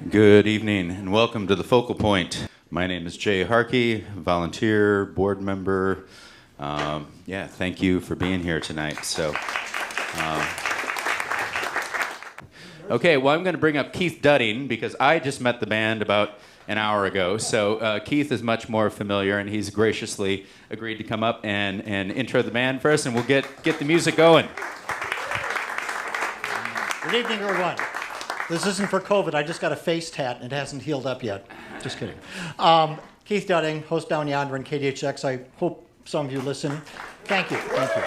Good evening and welcome to the Focal Point. My name is Jay Harkey, volunteer, board member. Thank you for being here tonight. Okay, well, I'm going to bring up Keith Dudding because I just met the band about an hour ago. So Keith is much more familiar, and he's graciously agreed to come up and intro the band for us, and we'll get the music going. Good evening, everyone. This isn't for COVID. I just got a face tat, and it hasn't healed up yet. Just kidding. Keith Dudding, host down yonder in KDHX. I hope some of you listen. Thank you. Thank you.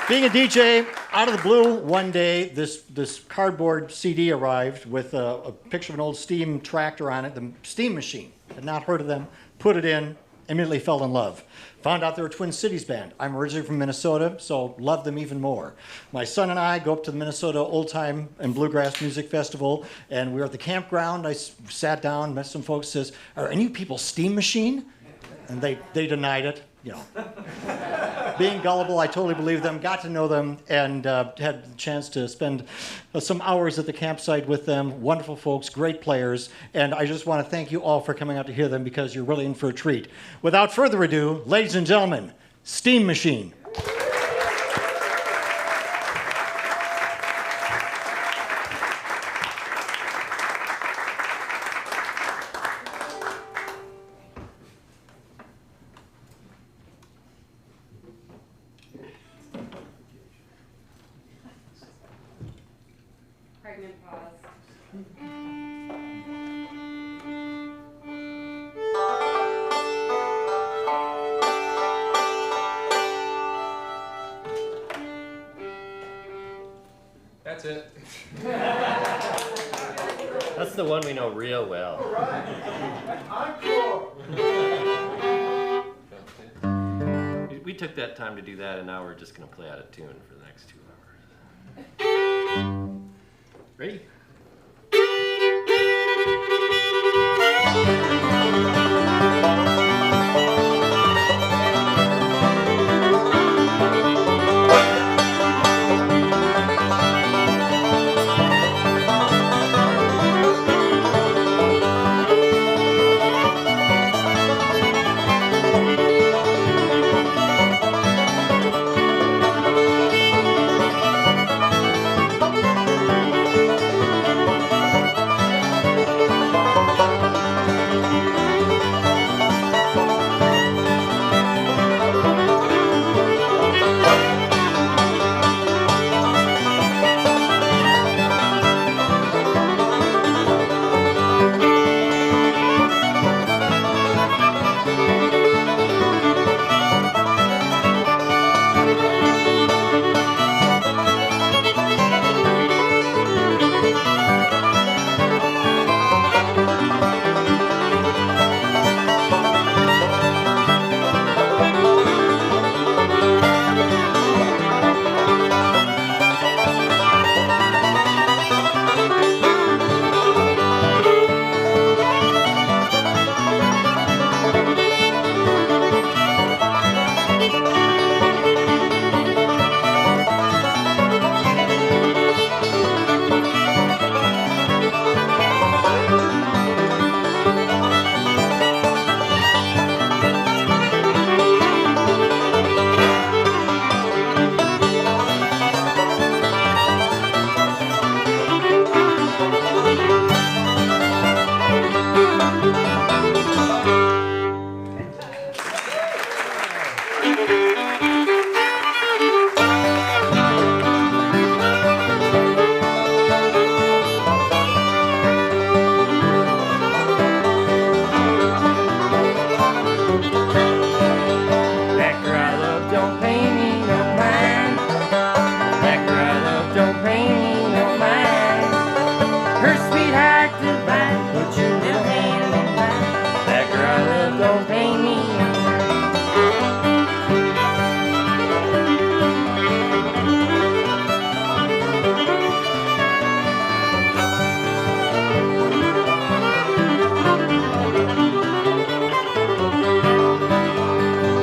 Being a DJ, out of the blue, one day, this cardboard CD arrived with a picture of an old steam tractor on it, the steam machine. Had not heard of them, put it in, immediately fell in love. Found out they were a Twin Cities band. I'm originally from Minnesota, so loved them even more. My son and I go up to the Minnesota Old Time and Bluegrass Music Festival, and we were at the campground. I sat down, met some folks, says, "Are any of you people Steam Machine?" And they denied it. Being gullible, I totally believed them, got to know them, and had the chance to spend some hours at the campsite with them. Wonderful folks, great players, and I just want to thank you all for coming out to hear them because you're really in for a treat. Without further ado, ladies and gentlemen, Steam Machine. Pregnant pause. That's it. That's the one we know real well. We took that time to do that, and now we're just going to play out of tune for the next 2 hours. Ready?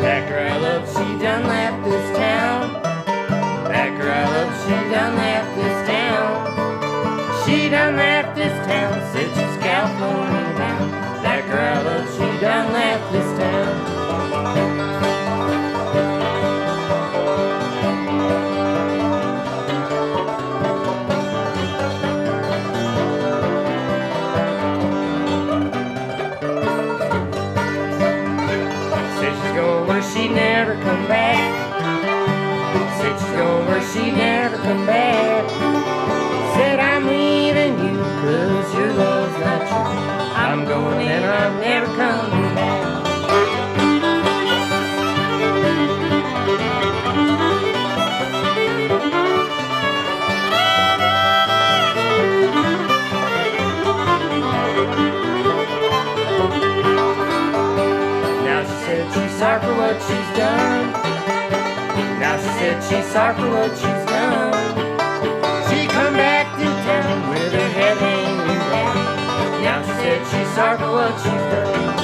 That girl up, she done left she said she's sorry for what she's done. She come back to town with her head hanging down. Now she said she's sorry for what she's done.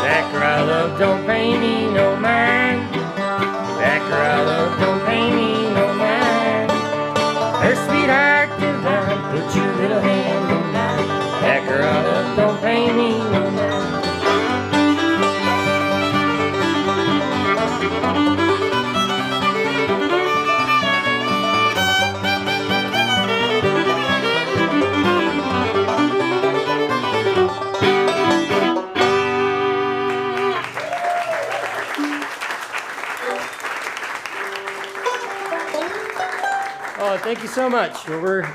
That girl I love don't pay me no mind. That girl I love don't pay me no mind. Her sweetheart divine, put your little hand in mine. That girl I love don't pay me no mind. Oh, thank you so much. Well, we're,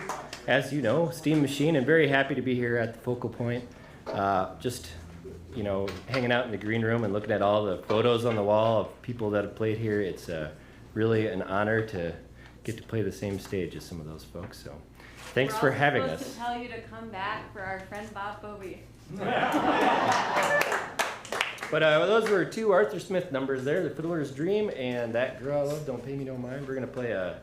as you know, Steam Machine, and very happy to be here at the Focal Point. Just, you know, hanging out in the green room and looking at all the photos on the wall of people that have played here. It's really an honor to get to play the same stage as some of those folks. So, thanks for having us. We're supposed to tell you to come back for our friend Bob Bovee. But those were two Arthur Smith numbers there, The Fiddler's Dream and That Girl I Love Don't Pay Me No Mind. We're going to play a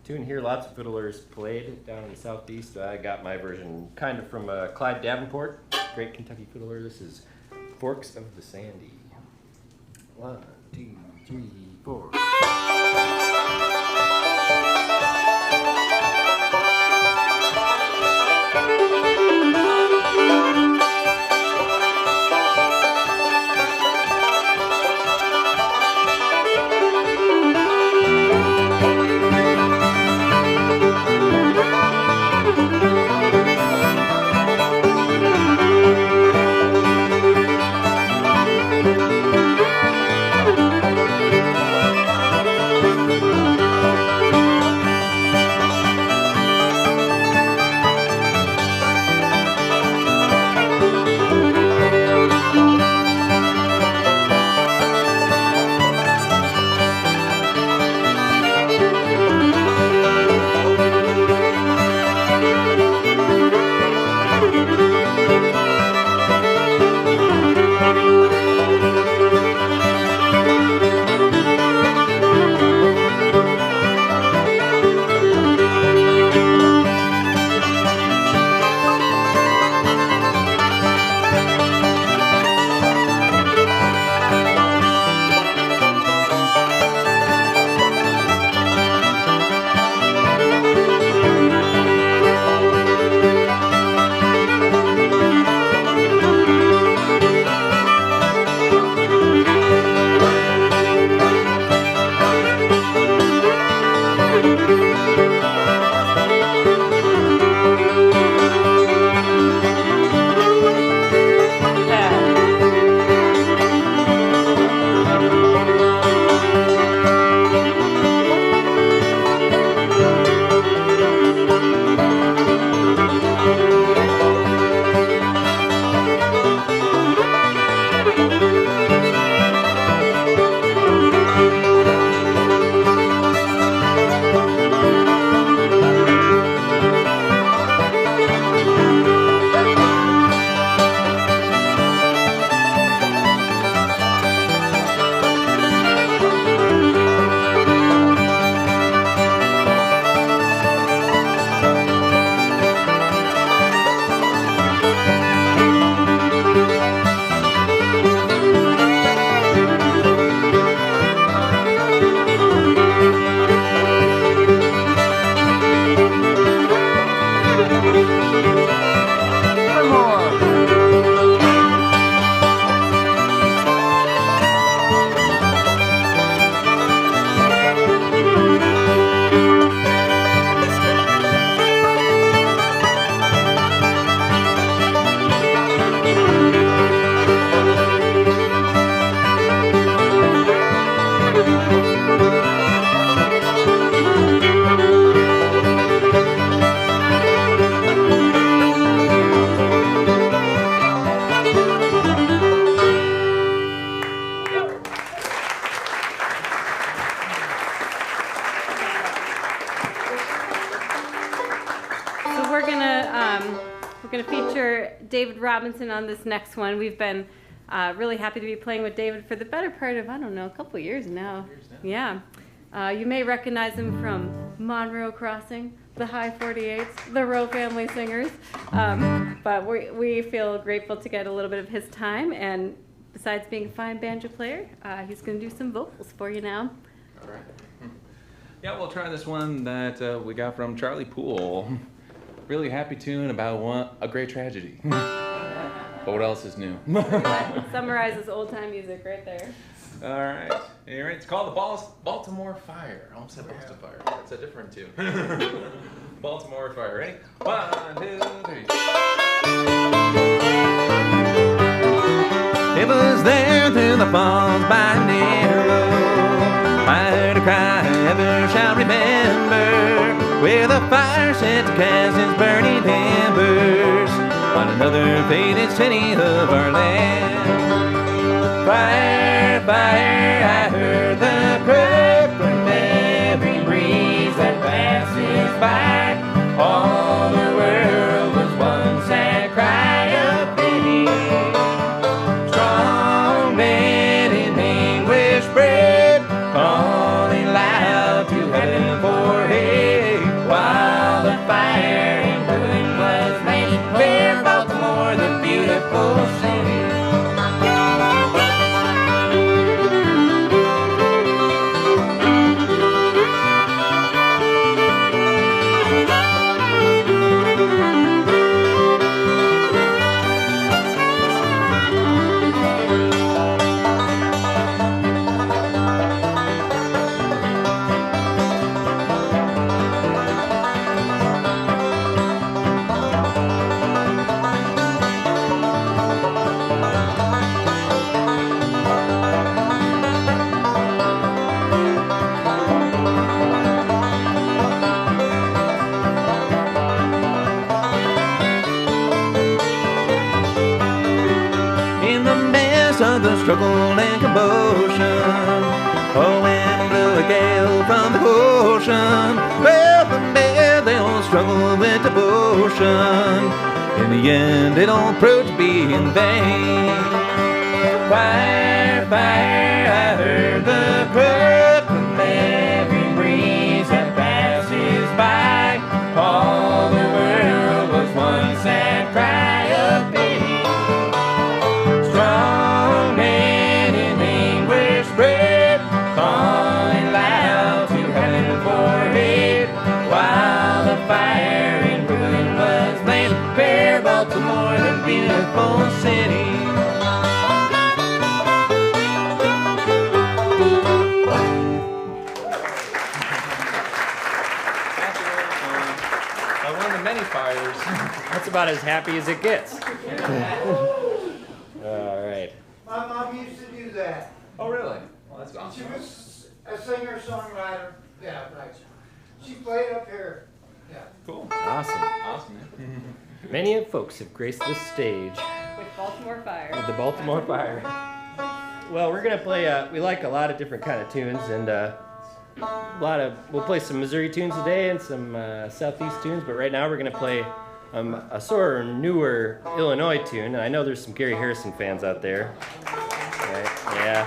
tune here lots of fiddlers played down in the Southeast. I got my version kind of from Clyde Davenport, great Kentucky fiddler. This is Forks of the Sandy. 1, 2, 3, 4. we're gonna feature David Robinson on this next one. We've been really happy to be playing with David for the better part of, I don't know, a couple years now. Yeah. You may recognize him from Monroe Crossing, the High 48s, the Rowe Family Singers. But we feel grateful to get a little bit of his time. And besides being a fine banjo player, he's going to do some vocals for you now. All right. Yeah, we'll try this one that we got from Charlie Poole. Really happy tune about a great tragedy. But what else is new? Summarizes old-time music right there. All right. All right. It's called the Baltimore Fire. I almost said Boston Fire. That's a different tune. Baltimore Fire. Ready? 1, 2, 3. It was there through the falls by Narrow. Fire to cry ever shall remember, where the fire set to cast its burning embers on another faded city of our land. Fire, fire, I heard the cry from every breeze that passes by. All the world was one sad cry of pity. Strong men in anguish prayed, calling loud to heaven for aid, while the fire and ruin was made. Fair Baltimore, the beautiful city. Of the struggle and commotion, oh, and blew a gale from the ocean. Well, the men, they all struggle with devotion. In the end, it all proved to be in vain. Fire, fire, I heard the cry from every breeze that passes by. All the world was one sad cry of pity. Strong men in anguish prayed, calling loud to heaven for aid, while the fire and ruin was laid. Fair Baltimore, the beautiful city. One of the many fires. That's about as happy as it gets. All right. My mom used to do that. Oh, really? Well, that's She awesome. was a singer-songwriter. Yeah, right. She played up here. Yeah. Cool. Awesome. Awesome, man. Many folks have graced this stage With Baltimore Fire. with the Baltimore Fire. Well, we're gonna play. We like a lot of different kind of tunes, and we'll play some Missouri tunes today and some Southeast tunes. But right now we're gonna play a sort of newer Illinois tune. And I know there's some Gary Harrison fans out there. Right? Yeah,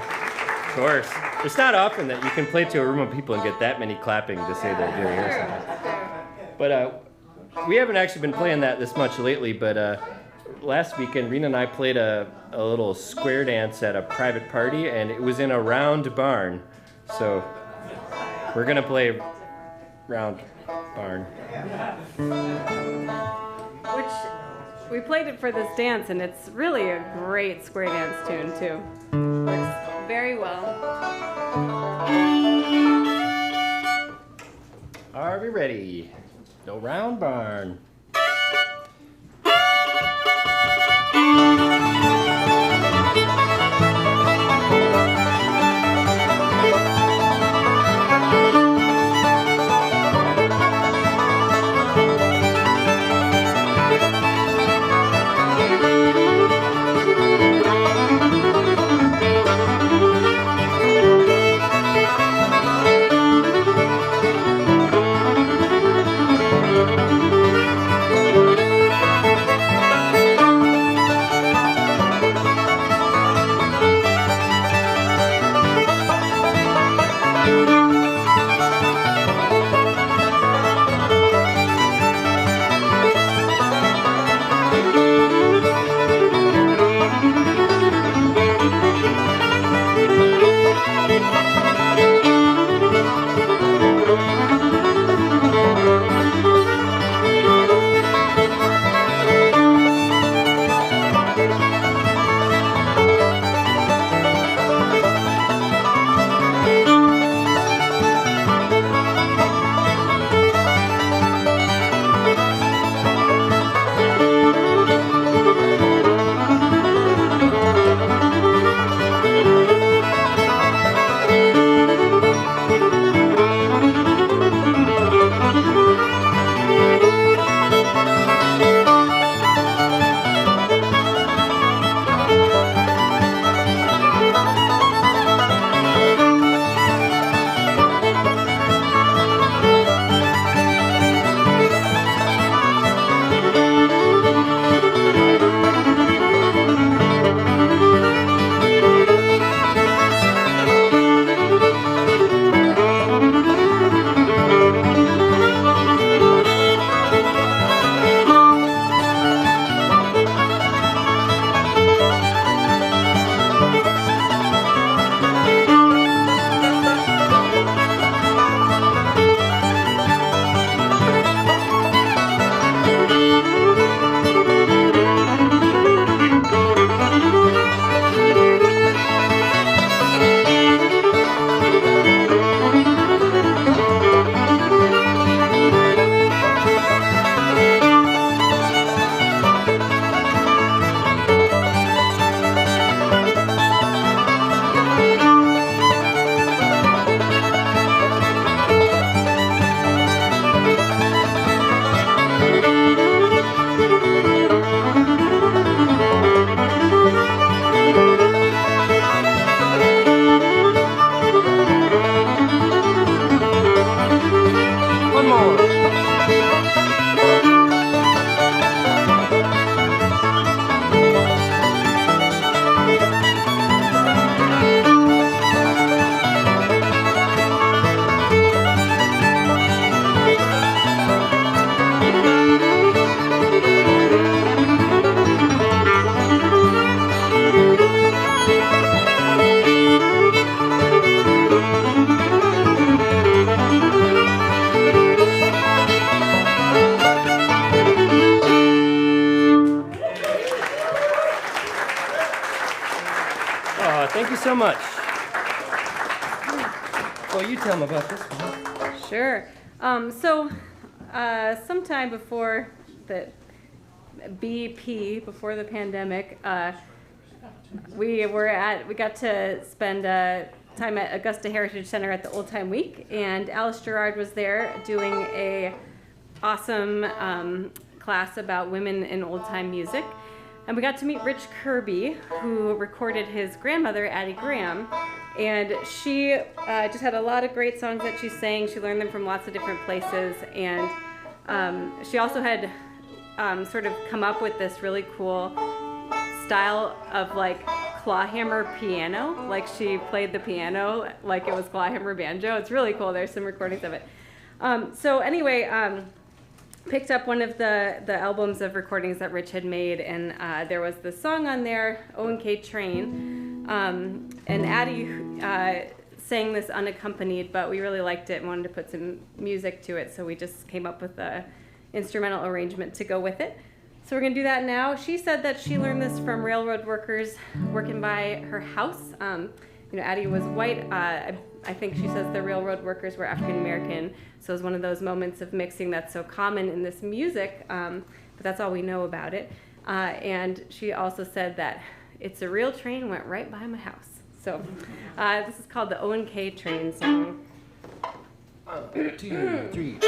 of course. It's not often that you can play to a room of people and get that many clapping to say that Gary Harrison. But we haven't actually been playing that this much lately. But last weekend, Rina and I played a little square dance at a private party, and it was in a round barn. So we're gonna play round barn. Which we played it for this dance, and it's really a great square dance tune too. Works very well. Are we ready? No round barn. so much. Well, you tell them about this one. Sure. Sometime before the before the pandemic, we got to spend time at Augusta Heritage Center at the Old Time Week, and Alice Gerard was there doing a awesome class about women in old time music. And we got to meet Rich Kirby, who recorded his grandmother, Addie Graham. And she just had a lot of great songs that she sang. She learned them from lots of different places. And she also had sort of come up with this really cool style of like clawhammer piano. Like she played the piano like it was clawhammer banjo. It's really cool. There's some recordings of it. Picked up one of the albums of recordings that Rich had made, and there was this song on there, O&K Train, and Addie sang this unaccompanied, but we really liked it and wanted to put some music to it, so we just came up with an instrumental arrangement to go with it. So we're going to do that now. She said that she learned this from railroad workers working by her house. Addie was white. I think she says the railroad workers were African American, so it was one of those moments of mixing that's so common in this music, but that's all we know about it. And she also said that it's a real train, went right by my house. So this is called the O&K Train song. 1, 2, 3.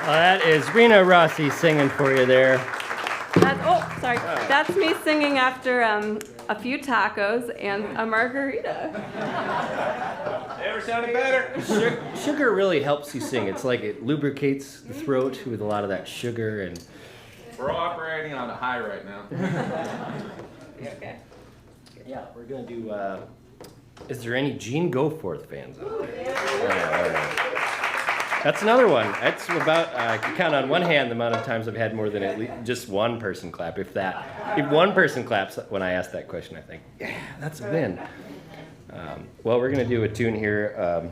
That is Rina Rossi singing for you there. That's me singing after a few tacos and a margarita. Ever sounded better? Sugar really helps you sing. It's like it lubricates the throat with a lot of that sugar. And we're operating on a high right now. Okay. Yeah, we're going to do, is there any Gene Goforth fans out there? All right. That's another one. That's about, I can count on one hand the amount of times I've had more than at least just one person clap, if that. If one person claps when I ask that question, I think, yeah, that's a win. Well, we're going to do a tune here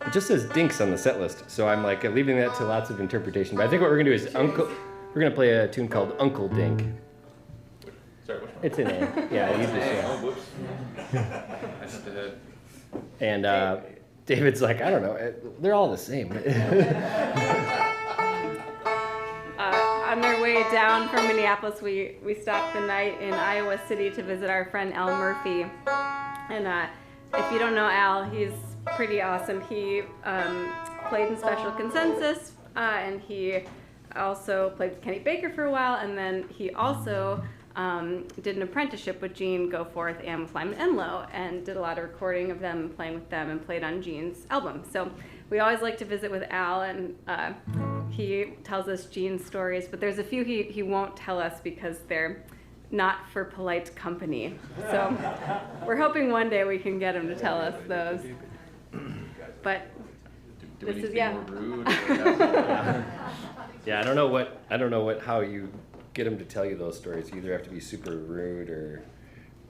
It just says dinks on the set list, so I'm like leaving that to lots of interpretation. But I think what we're gonna do is we're gonna play a tune called Uncle Dink. Sorry, which one? It's in A. Yeah, I usually show. Oh, whoops. I jumped ahead. And David's like, I don't know, they're all the same. On our way down from Minneapolis, we stopped the night in Iowa City to visit our friend Al Murphy. And if you don't know Al, he's pretty awesome. He played in Special Consensus, and he also played with Kenny Baker for a while, and then he also did an apprenticeship with Gene Goforth and with Lyman Enlow, and did a lot of recording of them, playing with them, and played on Gene's album. So we always like to visit with Al, and he tells us Gene's stories, but there's a few he won't tell us because they're not for polite company. So we're hoping one day we can get him to tell us those. But Do we this need is to be more rude? Yeah, I don't know what how you get him to tell you those stories. You either have to be super rude or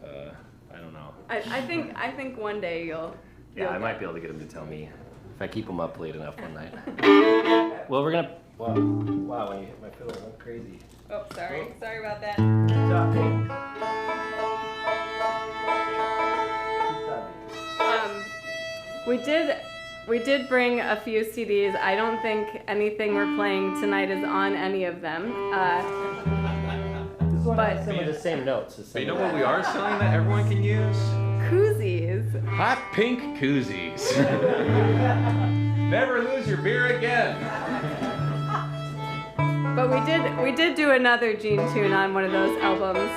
I don't know. I think one day you'll I might be able to get him to tell me if I keep him up late enough one night. Well, we're gonna. Wow, when you hit my fiddle, it went crazy. Oh, sorry about that. We did bring a few CDs. I don't think anything we're playing tonight is on any of them. This one But- has some of the same notes. But you know what we are selling that everyone can use? Koozies. Hot pink koozies. Never lose your beer again. But we did do another Gene tune on one of those albums.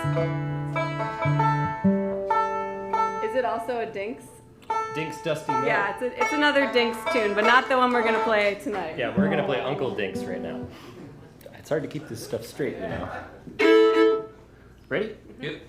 Is it also a Dinks? Dink's Dusty Road. Yeah, it's another Dinks tune, but not the one we're gonna play tonight. Yeah, we're gonna play Uncle Dinks right now. It's hard to keep this stuff straight, you know. Ready? Yep.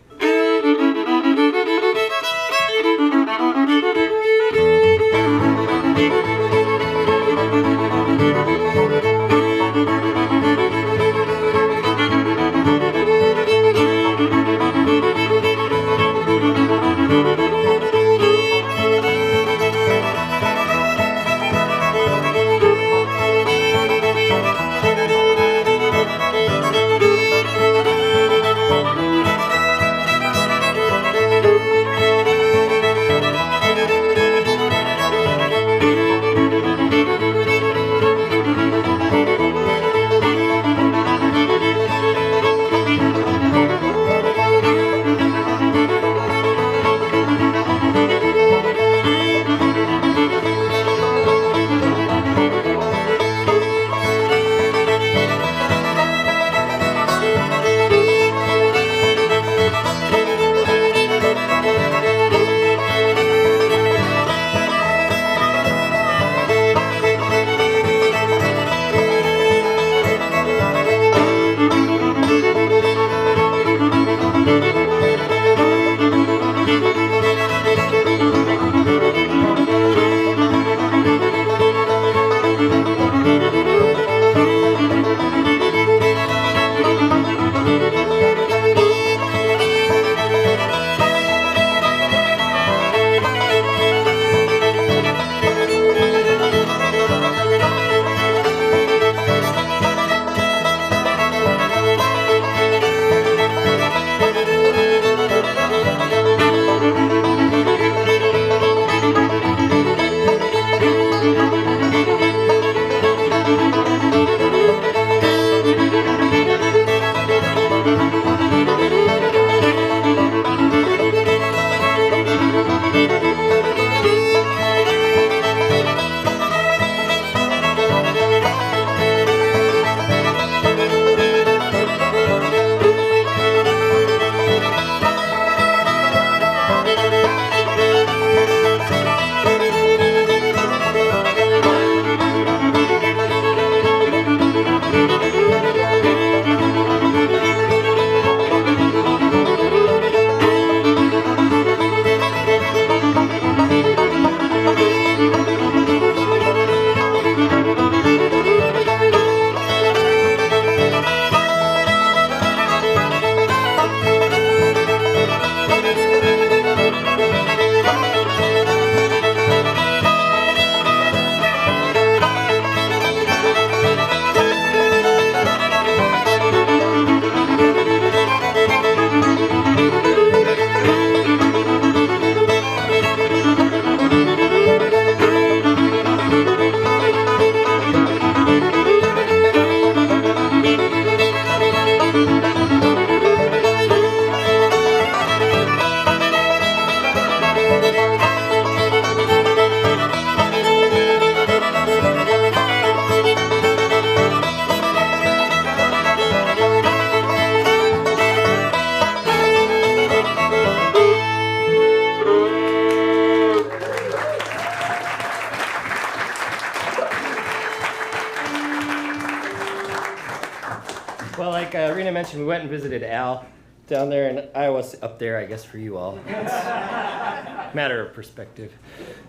mentioned, we went and visited Al down there in Iowa, up there, I guess, for you all. It's a matter of perspective.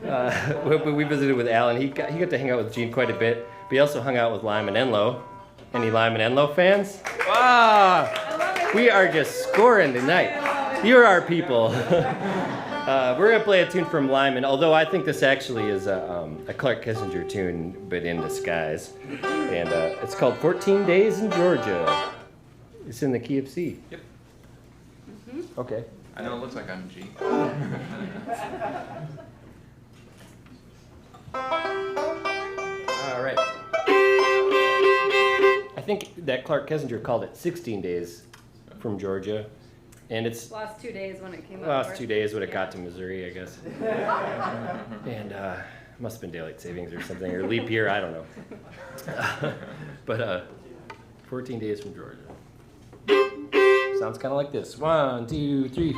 But we visited with Al, and he got to hang out with Gene quite a bit. But he also hung out with Lyman Enlow. Any Lyman Enlow fans? Wow! We are just scoring tonight. You're our people. We're going to play a tune from Lyman, although I think this actually is a Clark Kissinger tune, but in disguise. And it's called 14 Days in Georgia. It's in the key of C. Yep. Okay. I know it looks like I'm G. All right. I think that Clark Kissinger called it 16 Days from Georgia. And it's Last 2 days when it came up. last 2 days when it got to Missouri, I guess. And must have been daylight savings or something, or leap year, I don't know. But 14 Days from Georgia. Sounds kind of like this. 1, 2, 3.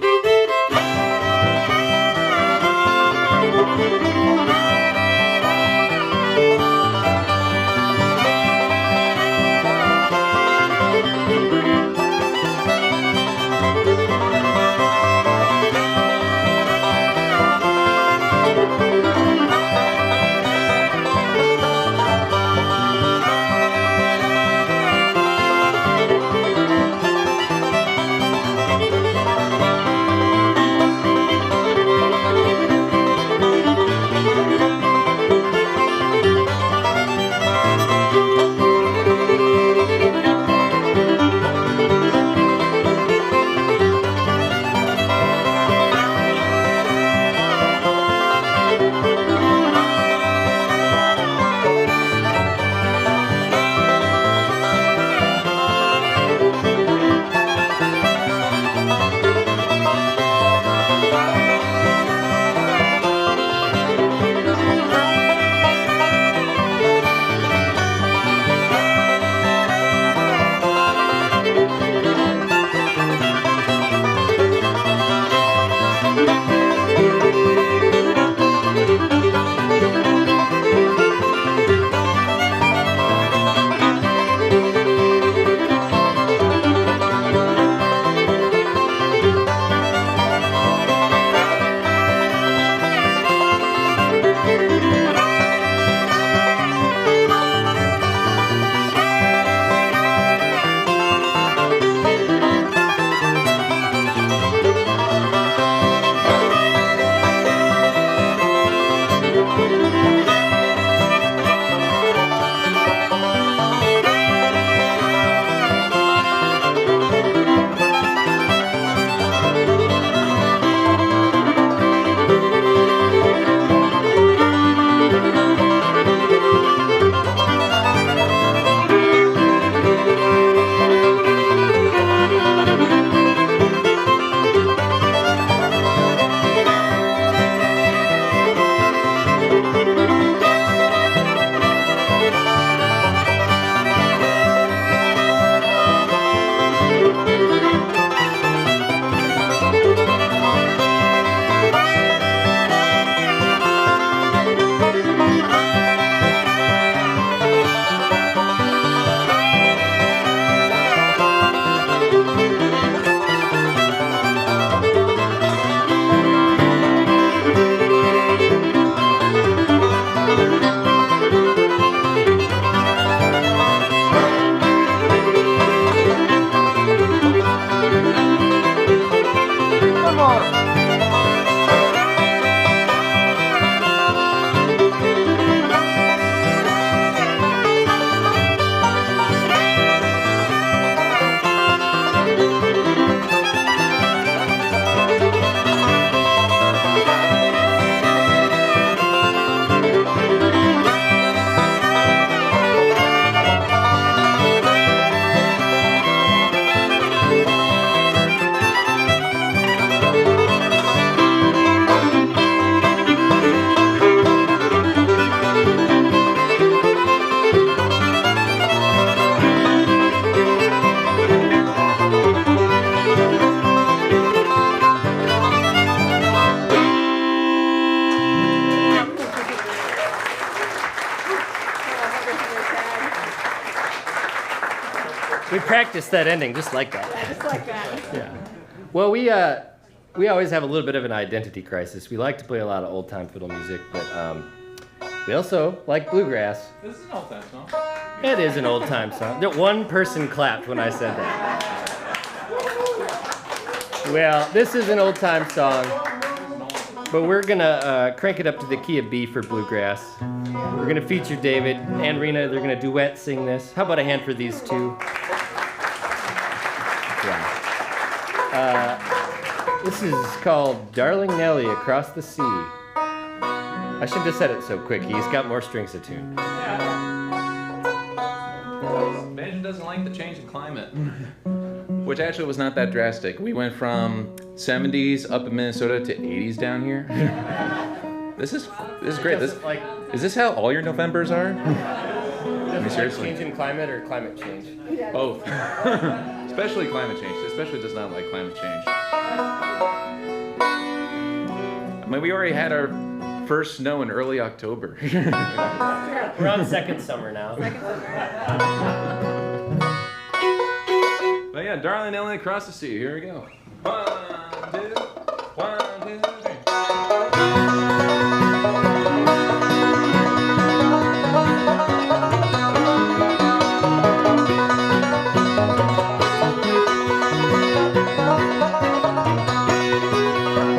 practiced that ending just like that. Just like that. Yeah. Well, we always have a little bit of an identity crisis. We like to play a lot of old-time fiddle music, but we also like bluegrass. This is an old time song. It is an old-time song. One person clapped when I said that. Well, this is an old-time song, but we're gonna crank it up to the key of B for bluegrass. We're gonna feature David and Rina. They're gonna duet sing this. How about a hand for these two? Yeah. This is called Darling Nellie Across the Sea. I shouldn't have said it so quick. He's got more strings attuned. Banjo doesn't like the change in climate, which actually was not that drastic. We went from 70s up in Minnesota to 80s down here. This is great. Is this how all your Novembers are? I mean, seriously. Change in climate or climate change? Both. Especially climate change. Especially does not like climate change. I mean, we already had our first snow in early October. We're on second summer now. But yeah, Darling Nellie Across the Sea. Here we go. 1, 2, 1, 2, 3.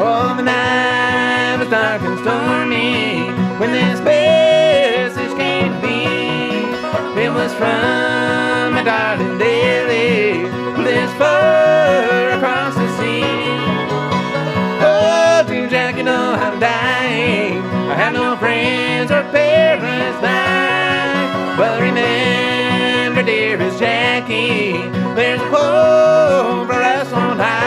Oh, the night was dark and stormy when this message came to me. It was from my darling Nellie, this far across the sea. Oh, dear Jack, you know I'm dying. I have no friends or parents now. But remember, dearest Jackie, there's a hope for us on high.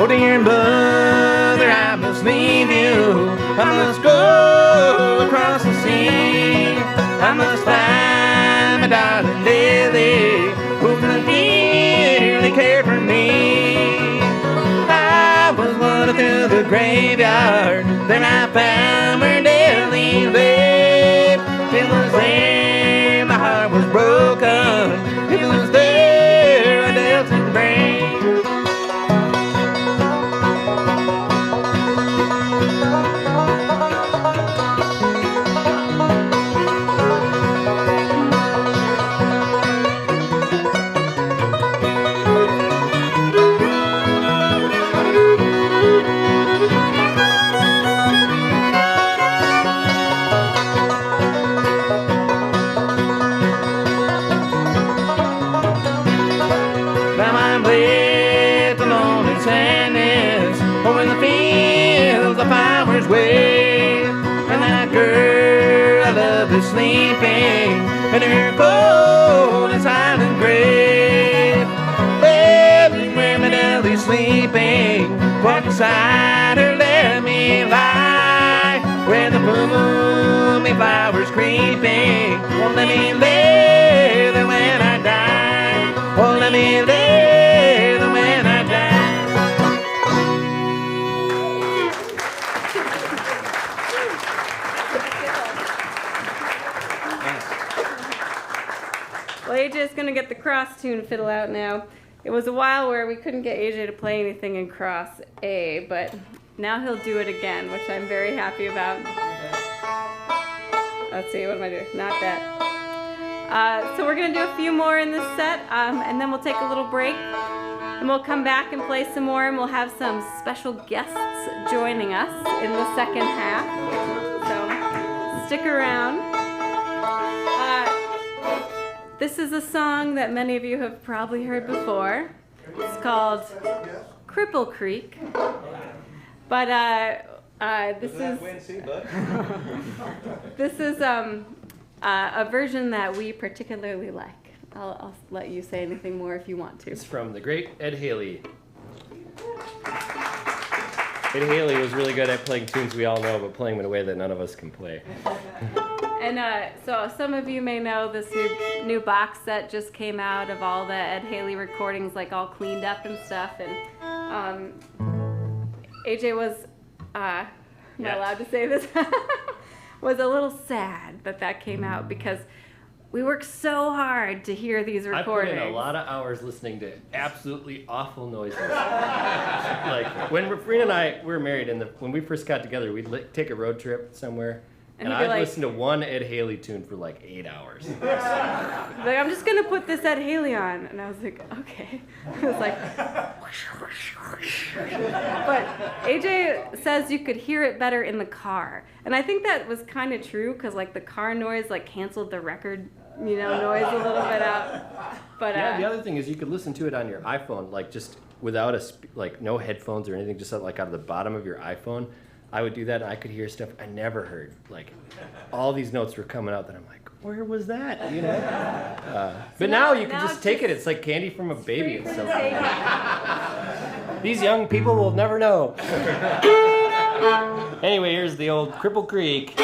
Oh dear mother, I must leave you. I must go across the sea. I must find my darling Nellie, who will really care for me. I was walking through the graveyard, then I found where Nellie lived. It was there my heart was broken. It was there I dealt in brain. Sleeping in her cold and silent grave. Everywhere my Nellie's sleeping, walk beside her, let me lie. Where the blooming flowers creeping, won't let me lay there when I die. Won't let me lay there when I die. Well, AJ is going to get the cross tune fiddle out now. It was a while where we couldn't get AJ to play anything in cross A, but now he'll do it again, which I'm very happy about. Let's see, what am I doing? Not that. So we're going to do a few more in this set, and then we'll take a little break, and we'll come back and play some more, and we'll have some special guests joining us in the second half. So stick around. This is a song that many of you have probably heard before. It's called Cripple Creek. But this is a version that we particularly like. I'll let you say anything more if you want to. It's from the great Ed Haley. Ed Haley was really good at playing tunes we all know, but playing them in a way that none of us can play. And so some of you may know this new box set just came out of all the Ed Haley recordings, like all cleaned up and stuff. And AJ was, am I allowed to say this? Was a little sad that came out because we worked so hard to hear these recordings. I put in a lot of hours listening to absolutely awful noises. Like when Rina and I were married, and when we first got together, we'd take a road trip somewhere, and I'd listen to one Ed Haley tune for like 8 hours. Like, I'm just gonna put this Ed Haley on, and I was like, okay. It was like, but AJ says you could hear it better in the car, and I think that was kind of true because like the car noise like canceled the record, noise a little bit out. But yeah, the other thing is you could listen to it on your iPhone, like just without like no headphones or anything, just like out of the bottom of your iPhone. I would do that, and I could hear stuff I never heard. Like, all these notes were coming out that I'm like, where was that? But now you can just take it. It's like candy from a baby and stuff. These young people will never know. Anyway, here's the old Cripple Creek.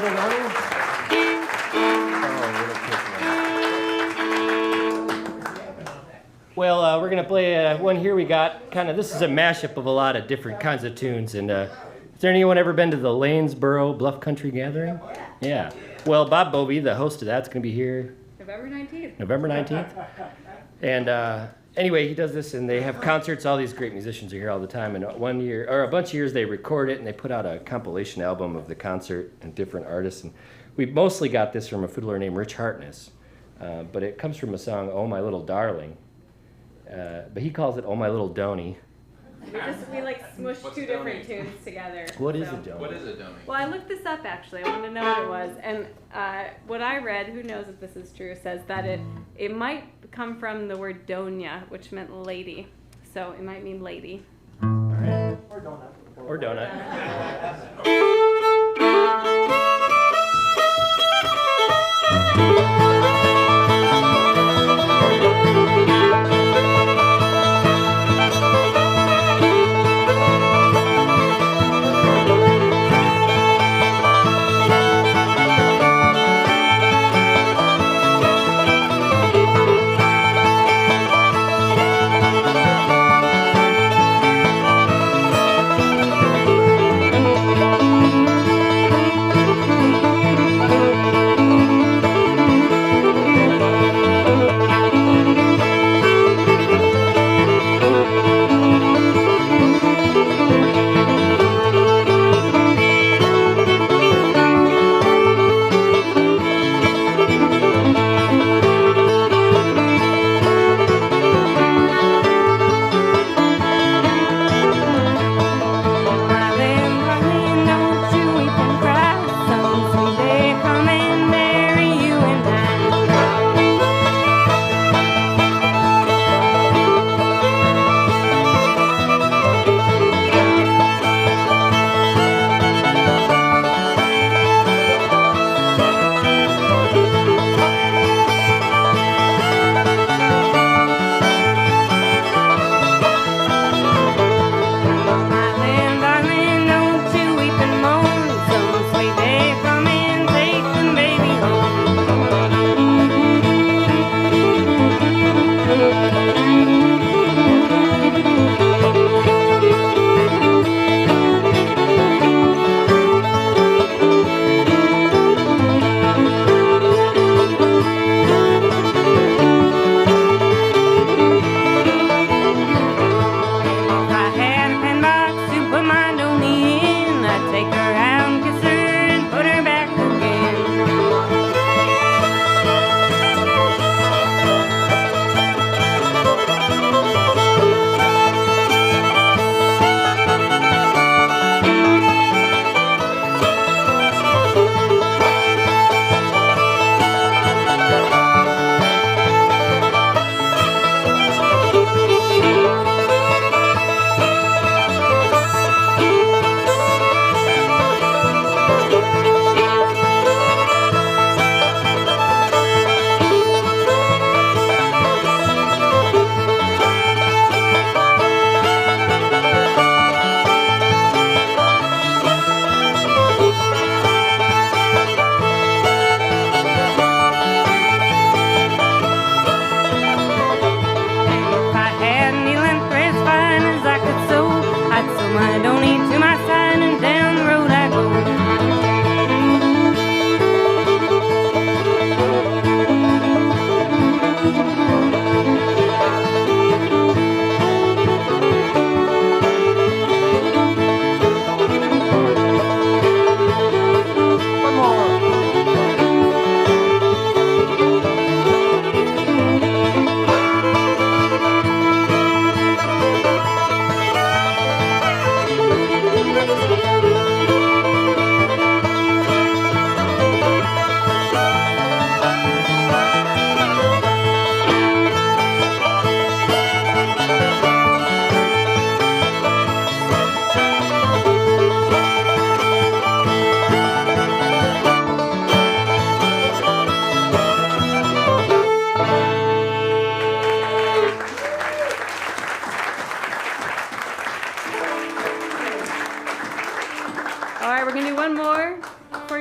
fiddle running? Well, we're going to play one here. We got this is a mashup of a lot of different kinds of tunes. And has there anyone ever been to the Lanesboro Bluff Country Gathering? Yeah. Well, Bob Bovey, the host of that's going to be here November 19th. November 19th. And anyway, he does this, and they have concerts. All these great musicians are here all the time. And one year, or a bunch of years, they record it, and they put out a compilation album of the concert and different artists. And we mostly got this from a fiddler named Rich Hartness. But it comes from a song, Oh My Little Darling. But he calls it Oh My Little Donny. We like smushed two different tunes together. What is a donny? What is a dummy? Well, I looked this up actually. I want to know what it was, and what I read, who knows if this is true, says that it might come from the word donya, which meant lady. So it might mean lady. Or donut. Or donut.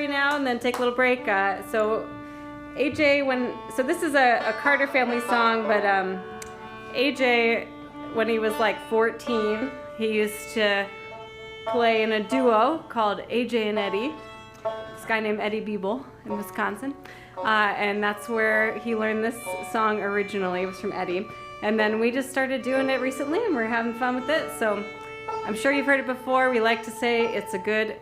now and then take a little break. So AJ, so this is a Carter family song, but AJ, when he was like 14, he used to play in a duo called AJ and Eddie. This guy named Eddie Biebel in Wisconsin. And that's where he learned this song originally. It was from Eddie. And then we just started doing it recently, and we're having fun with it. So I'm sure you've heard it before. We like to say it's a good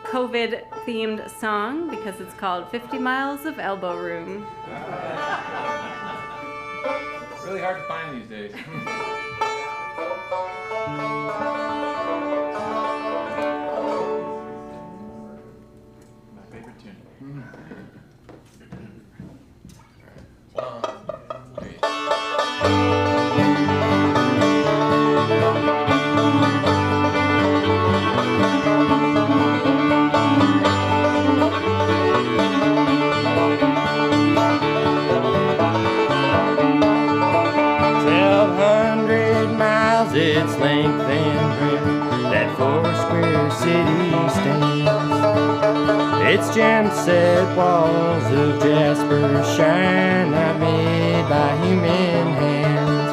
COVID-themed song because it's called 50 Miles of Elbow Room. Really hard to find these days. My favorite tune. Its length and breadth, that four-square city stands. Its gem-set walls of jasper shine, not made by human hands.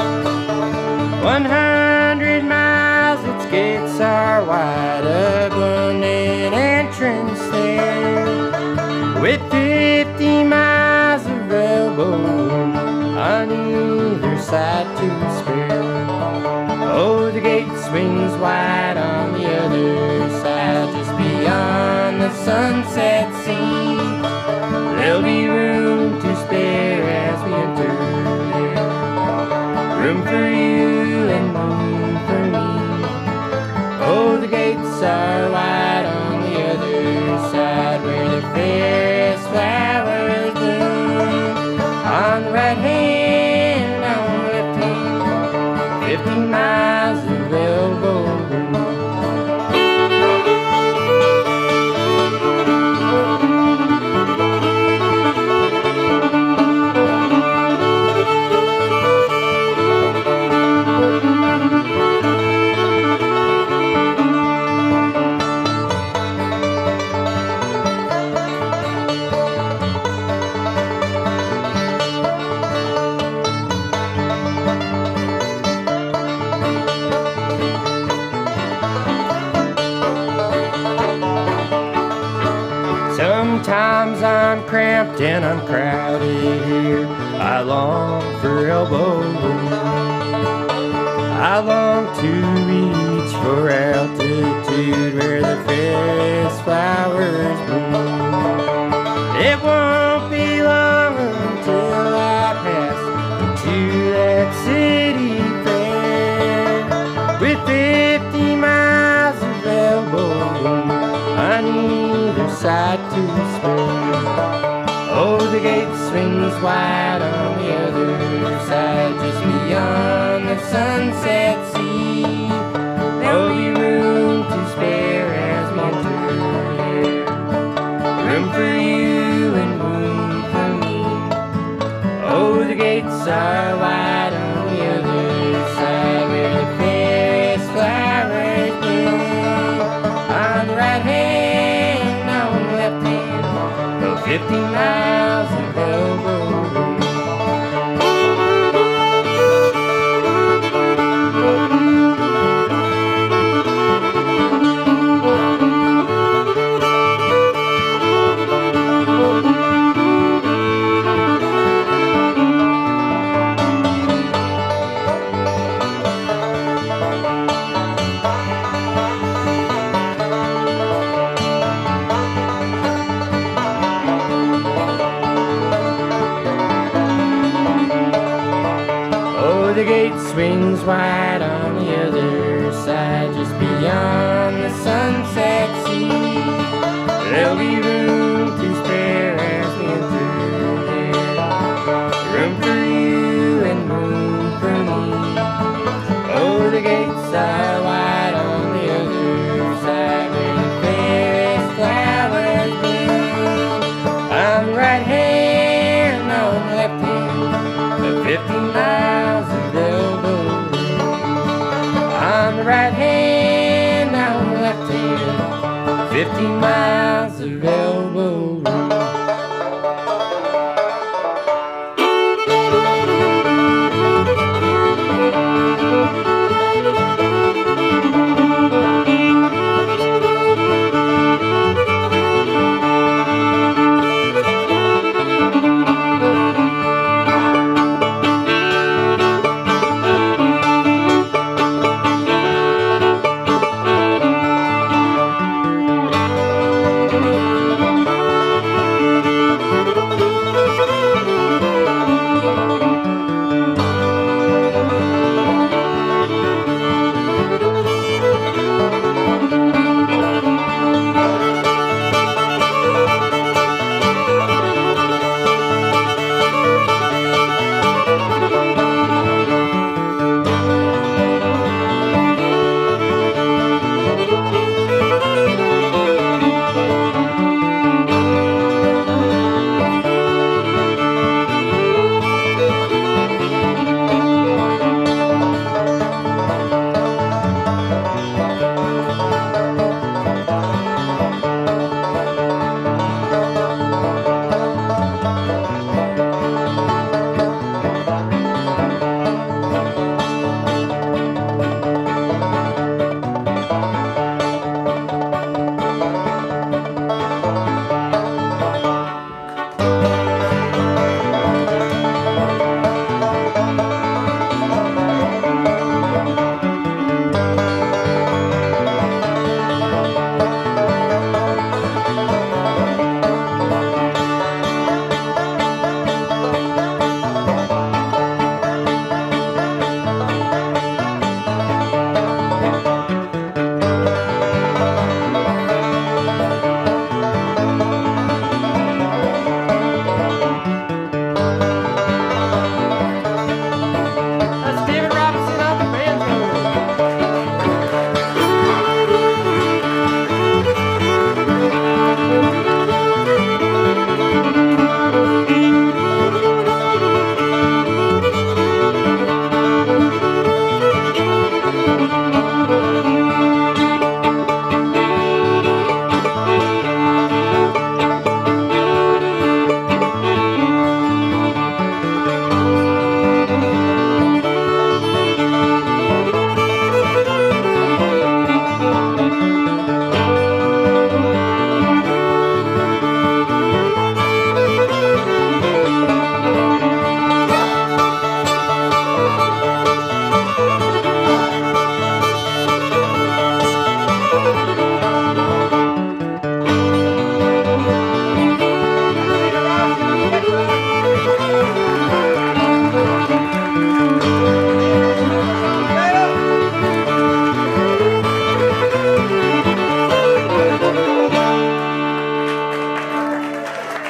100 miles, its gates are wide, abundant entrance there, with 50 miles of elbow room on either side to spare. Oh, the gate swings wide on the other side, just beyond the sunset sea. There'll be room to spare as we enter there. Room for you and room for me. Oh, the gates are wide on the other side, where the fairest flowers bloom. On the right hand, on the left hand, 50 miles of elbow room. Sometimes I'm cramped and I'm crowded here. I long for elbow room. I long to reach for altitude where the fairest flowers bloom. It won't be long until I pass into that city fair, with 50 miles of elbow room on either side to spare. Oh, the gate swings wide on the other side, just beyond the sunset sea. There'll be room to spare as we enter there. Room for you and room for me. Oh, the gates are wide on the other side, where the fairest flowers bloom. On the right hand, on the left hand, 50 miles of elbow room. The gate swings wide on the other side, just beyond the sunset sea. There'll be room to spare as we enter there. Room for you and room for me. Oh, the gates are wide on the other side, where the fairest flowers bloom. On the right hand, on the left hand, the 50 miles of elbow room. On the right hand, on the left hand, 50 miles of elbow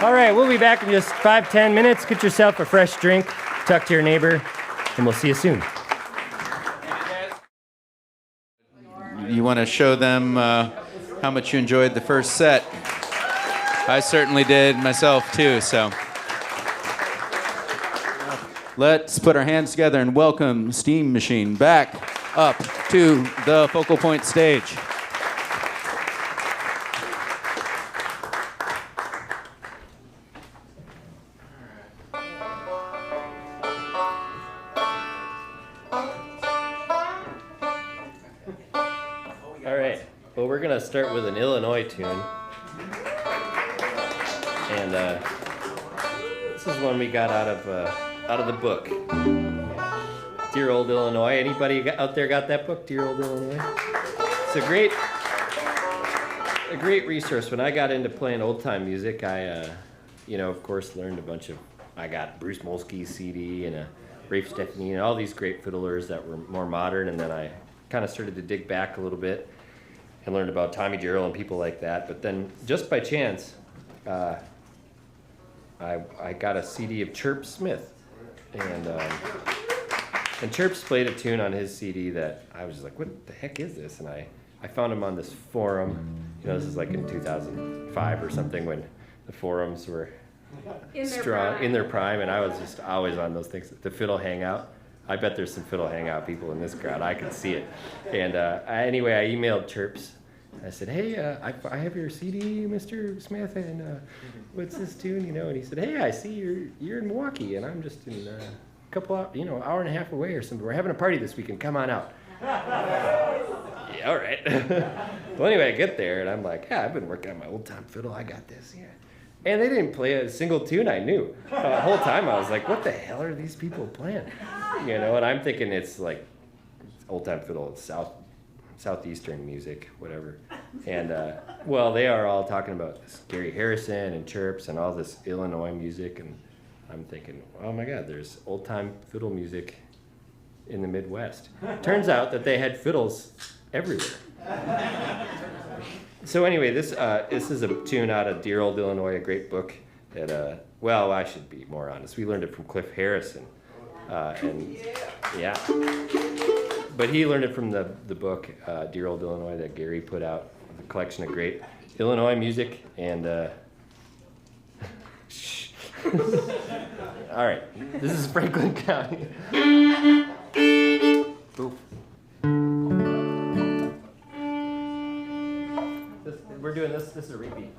All right, we'll be back in just 5-10 minutes. Get yourself a fresh drink, talk to your neighbor, and we'll see you soon. You want to show them how much you enjoyed the first set? I certainly did myself too, so. Let's put our hands together and welcome Steam Machine back up to the focal point stage. All right, well, we're going to start with an Illinois tune. And this is one we got out of the book. Dear Old Illinois. Anybody out there got that book, Dear Old Illinois? It's a great resource. When I got into playing old time music, I, of course, learned I got Bruce Molsky's CD and a Rafe Stephanie and all these great fiddlers that were more modern. And then I kind of started to dig back a little bit and learned about Tommy Jarrell and people like that. But then, just by chance, I got a CD of Chirp Smith, and Chirps played a tune on his CD that I was just like, what the heck is this? And I found him on this forum. This is like in 2005 or something when the forums were in their prime, and I was just always on those things. The Fiddle Hangout. I bet there's some Fiddle Hangout people in this crowd. I could see it. And anyway, I emailed Chirps. I said, hey, I have your CD, Mr. Smith, and what's this tune, And he said, hey, I see you're in Milwaukee, and I'm just in a couple hour and a half away or something. We're having a party this weekend. Come on out. Yeah, all right. Well, anyway, I get there, and I'm like, yeah, I've been working on my old-time fiddle. I got this, yeah. And they didn't play a single tune I knew. The whole time I was like, what the hell are these people playing? And I'm thinking it's like old-time fiddle, it's southeastern music, whatever. And, they are all talking about this Gary Harrison and Chirps and all this Illinois music, and I'm thinking, oh my God, there's old-time fiddle music in the Midwest. Turns out that they had fiddles everywhere. So anyway, this is a tune out of Dear Old Illinois, a great book that, I should be more honest. We learned it from Cliff Harrison. But he learned it from the book, Dear Old Illinois, that Gary put out, a collection of great Illinois music, and all right, this is Franklin County. Oof. We're doing this is a repeat.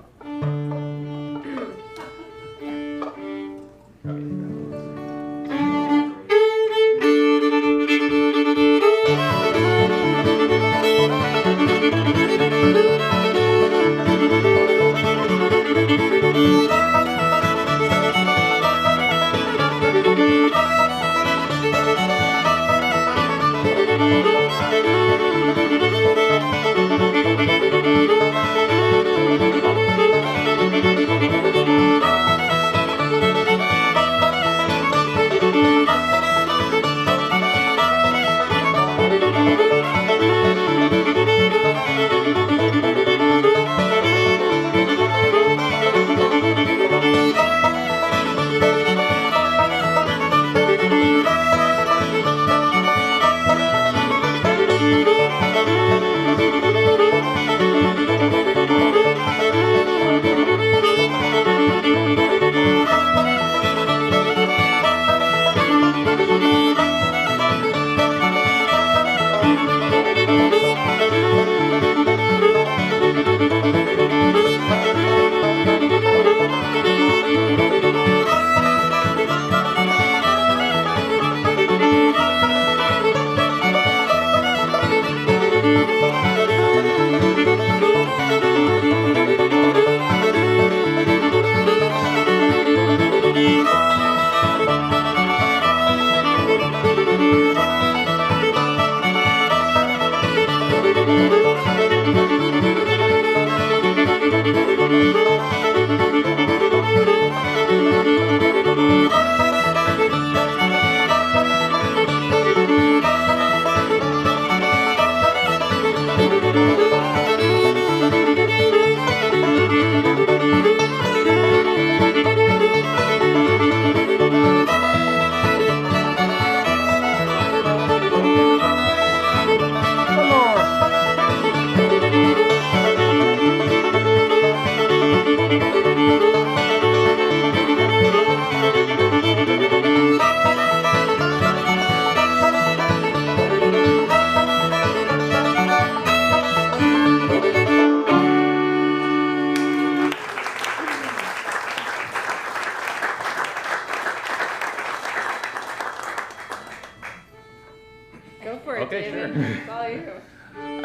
Okay, David. sure. It's all you.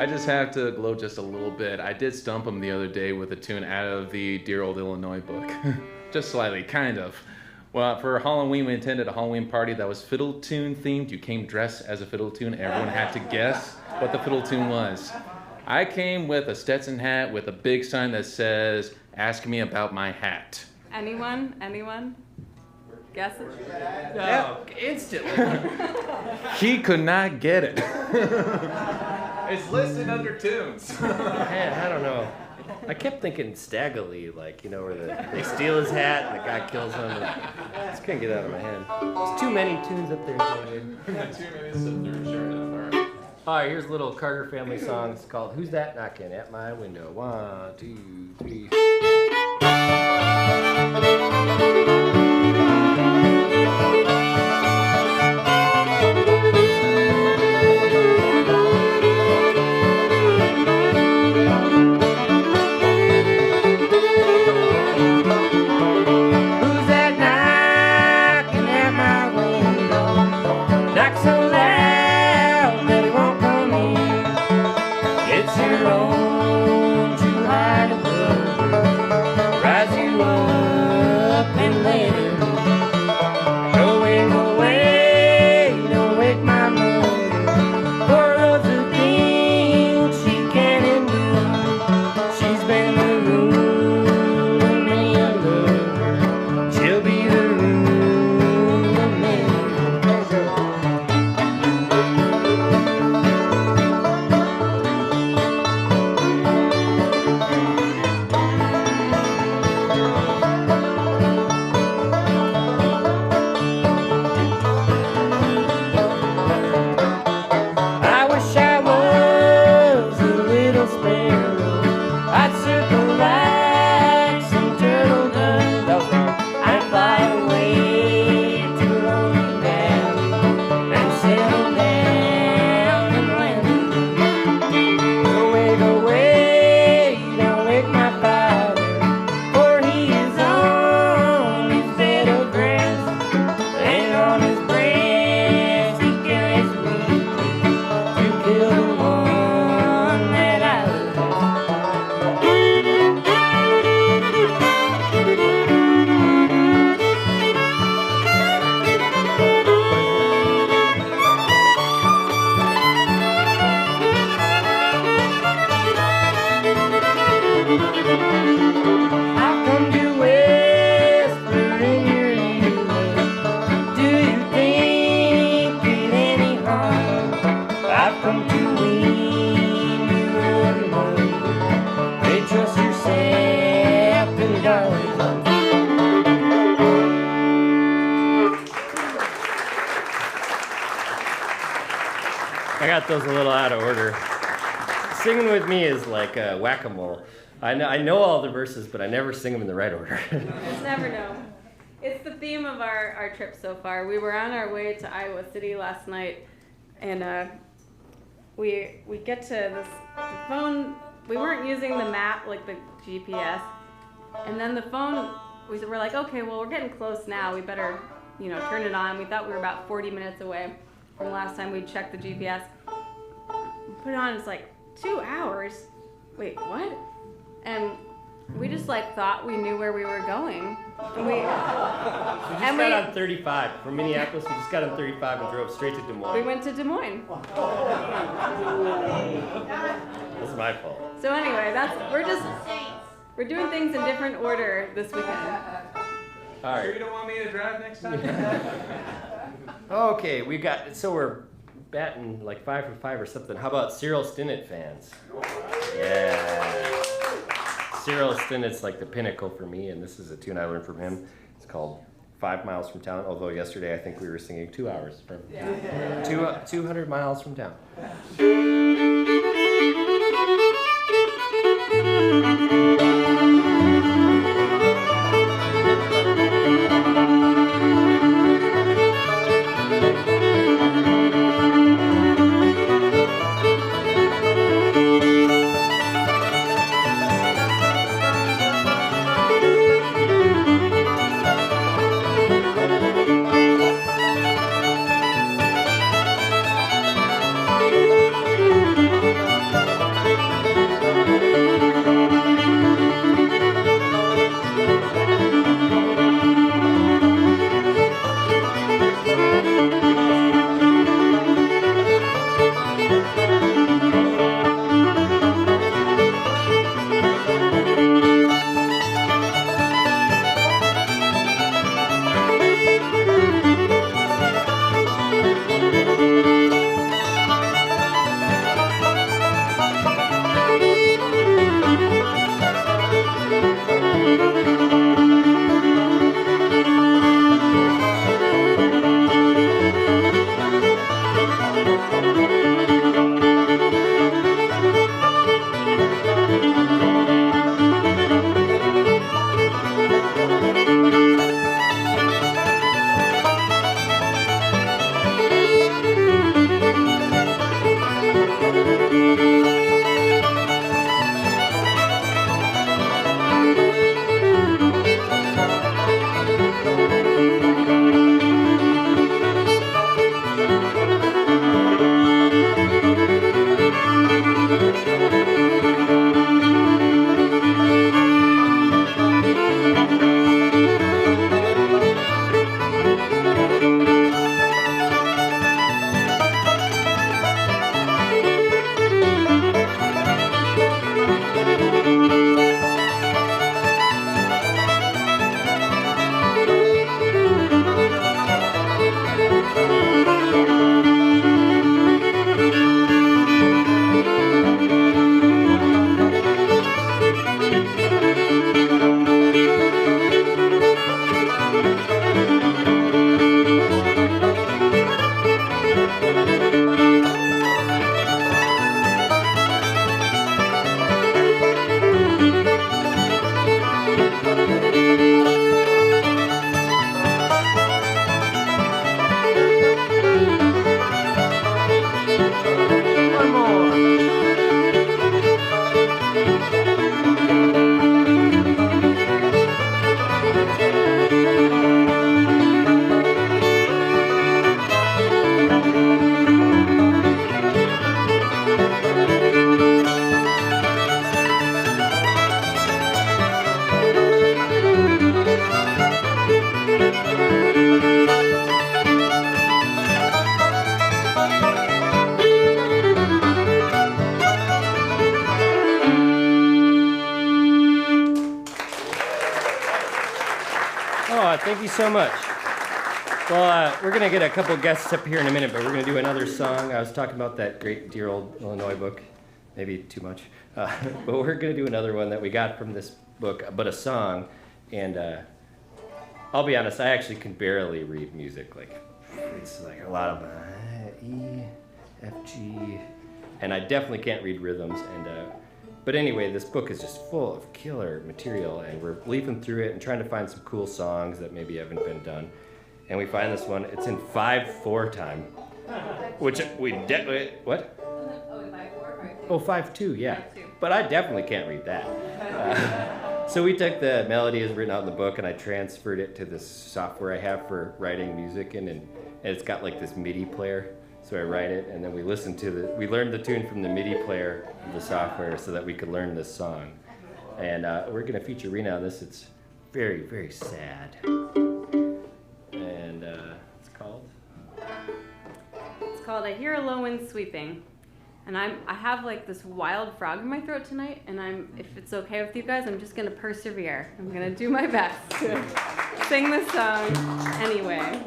I just have to gloat just a little bit. I did stump him the other day with a tune out of the Dear Old Illinois book. Just slightly, kind of. Well, for Halloween, we attended a Halloween party that was fiddle tune themed. You came dressed as a fiddle tune. Everyone had to guess what the fiddle tune was. I came with a Stetson hat with a big sign that says, "Ask me about my hat." Anyone? Guess it? No, instantly. He could not get it. It's listed under tunes. Man, I don't know. I kept thinking Staggerly, like, you know, where they steal his hat and the guy kills him. And I just couldn't get it out of my head. There's too many tunes up there. All right, here's a little Carter family song. It's called "Who's That Knocking at My Window?" 1, 2, 3. I got those a little out of order. Singing with me is like whack-a-mole. I know all the verses, but I never sing them in the right order. Just never know. It's the theme of our trip so far. We were on our way to Iowa City last night, and we get to this phone. We weren't using the map, like the GPS, and then the phone. We're like, okay, well, we're getting close now. We better, turn it on. We thought we were about 40 minutes away from last time we checked the GPS. We put it on. It's like 2 hours. Wait, what? And we just thought we knew where we were going. And we just got on 35 from Minneapolis. We just got on 35 and drove straight to Des Moines. We went to Des Moines. That's my fault. So anyway, we're doing things in different order this weekend. All right. Sure you don't want me to drive next time? Okay, we're batting like 5 for 5 or something. How about Cyril Stinnett fans? Yeah. Cyril Stinnett's like the pinnacle for me, and this is a tune I learned from him. It's called 5 Miles from Town, although yesterday I think we were singing 2 hours from 200 miles from town. Oh, thank you so much. Well, we're going to get a couple guests up here in a minute, but we're going to do another song. I was talking about that great dear old Illinois book, maybe too much. But we're going to do another one that we got from this book, but a song. And I'll be honest, I actually can barely read music. Like, it's like a lot of E, F, G, and I definitely can't read rhythms. But anyway, this book is just full of killer material, and we're leafing through it and trying to find some cool songs that maybe haven't been done. And we find this one. It's in 5/4 time, which we what? Oh, 5/4. Oh, 5/2, yeah. 5/2. But I definitely can't read that. So we took the melody as written out in the book, and I transferred it to this software I have for writing music, and it's got like this MIDI player. So I write it, and then we we learned the tune from the MIDI player of the software so that we could learn this song. And we're going to feature Rina on this. It's very, very sad. And it's called? It's called I Hear a Low Wind Sweeping. And I have like this wild frog in my throat tonight, and if it's okay with you guys, I'm just going to persevere. I'm going to do my best to sing this song anyway.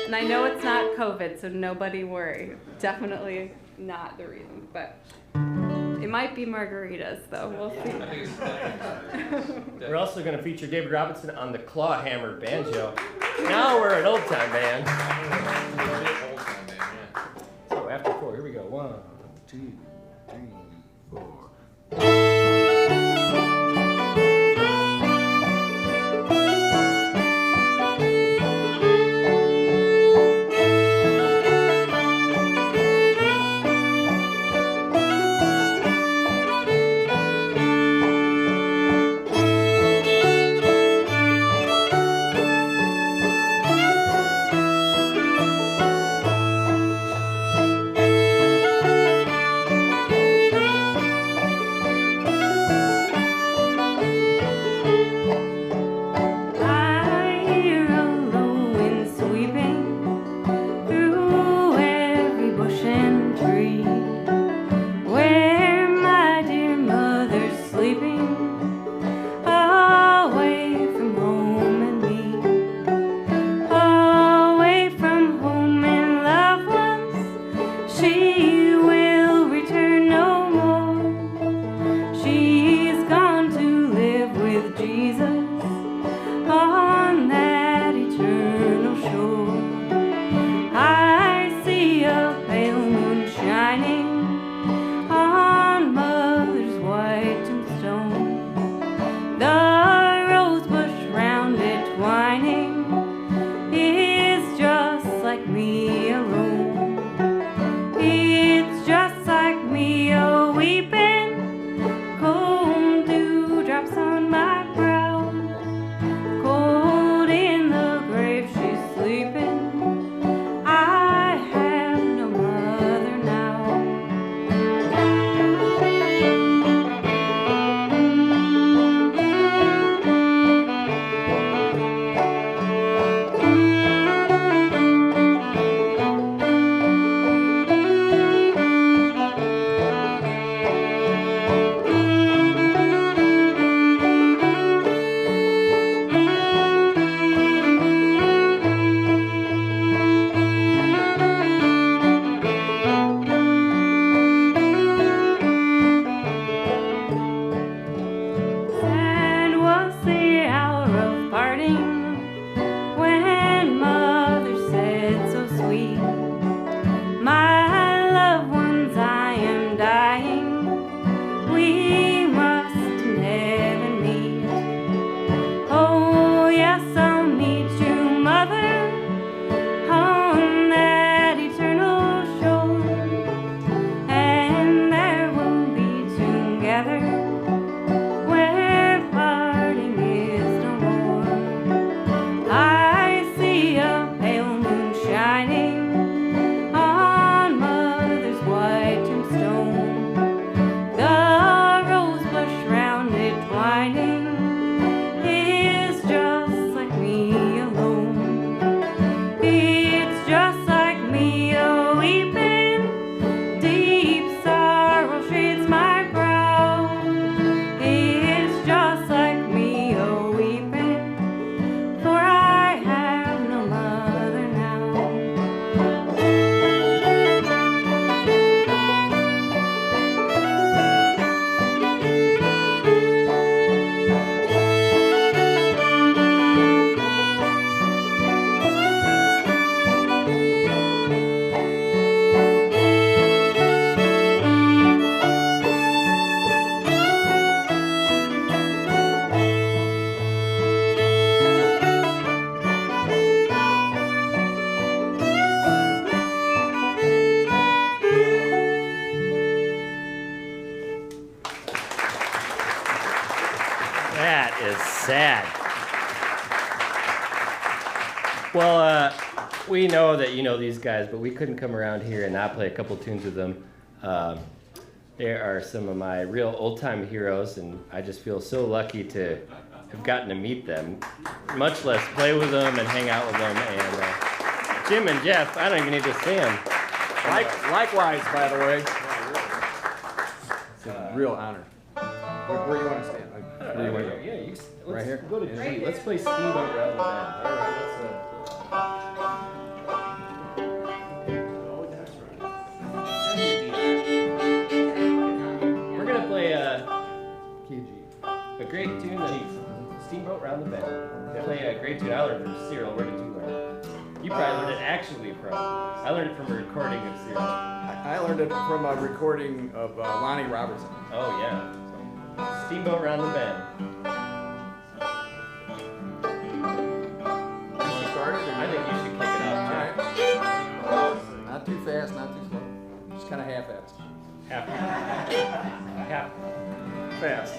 And I know it's not COVID, so nobody worry. Definitely not the reason, but it might be margaritas, though. We'll see. We're also going to feature David Robinson on the claw hammer banjo. Now we're an old-time band. So after 4, here we go. 1, 2, 3, 4. bad. Well, we know that you know these guys, but we couldn't come around here and not play a couple tunes with them. They are some of my real old-time heroes, and I just feel so lucky to have gotten to meet them, much less play with them and hang out with them. And Jim and Jeff, I don't even need to say them. Likewise, by the way. It's a real honor. Where do you want to stand? Where do you want to go? Yeah, you, Right here? Go to G. Let's play Steamboat rather than that. All right, we're gonna play a great tune that Steamboat Round the Bend. Play a great tune I learned from Cyril. Where did you learn it? You probably learned it actually from. I learned it from a recording of Cyril. I learned it from a recording of Lonnie Robertson. Oh yeah. So, Steamboat Round the Bend. I think you should kick it off, Jeff. Not too fast, not too slow. Just kind of half-assed. Half Fast.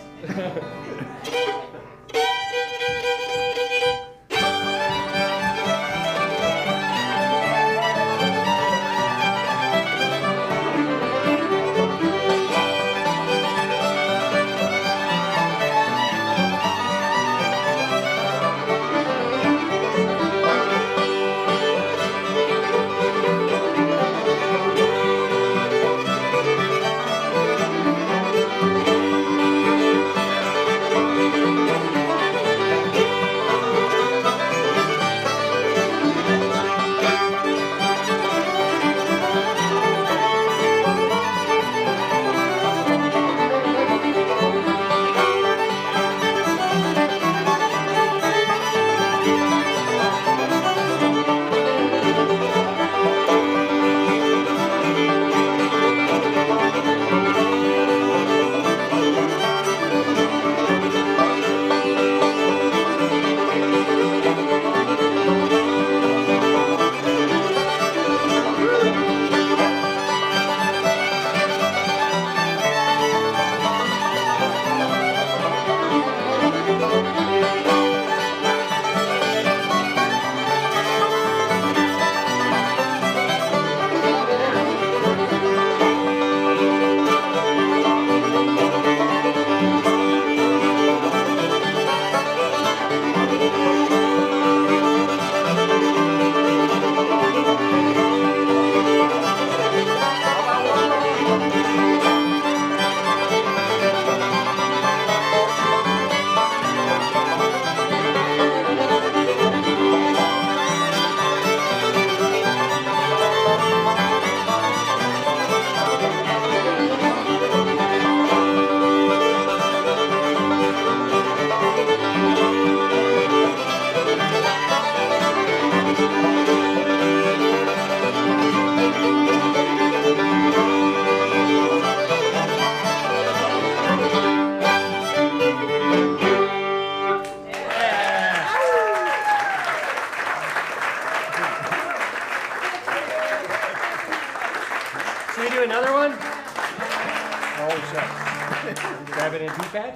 Rabbit and Pea Patch?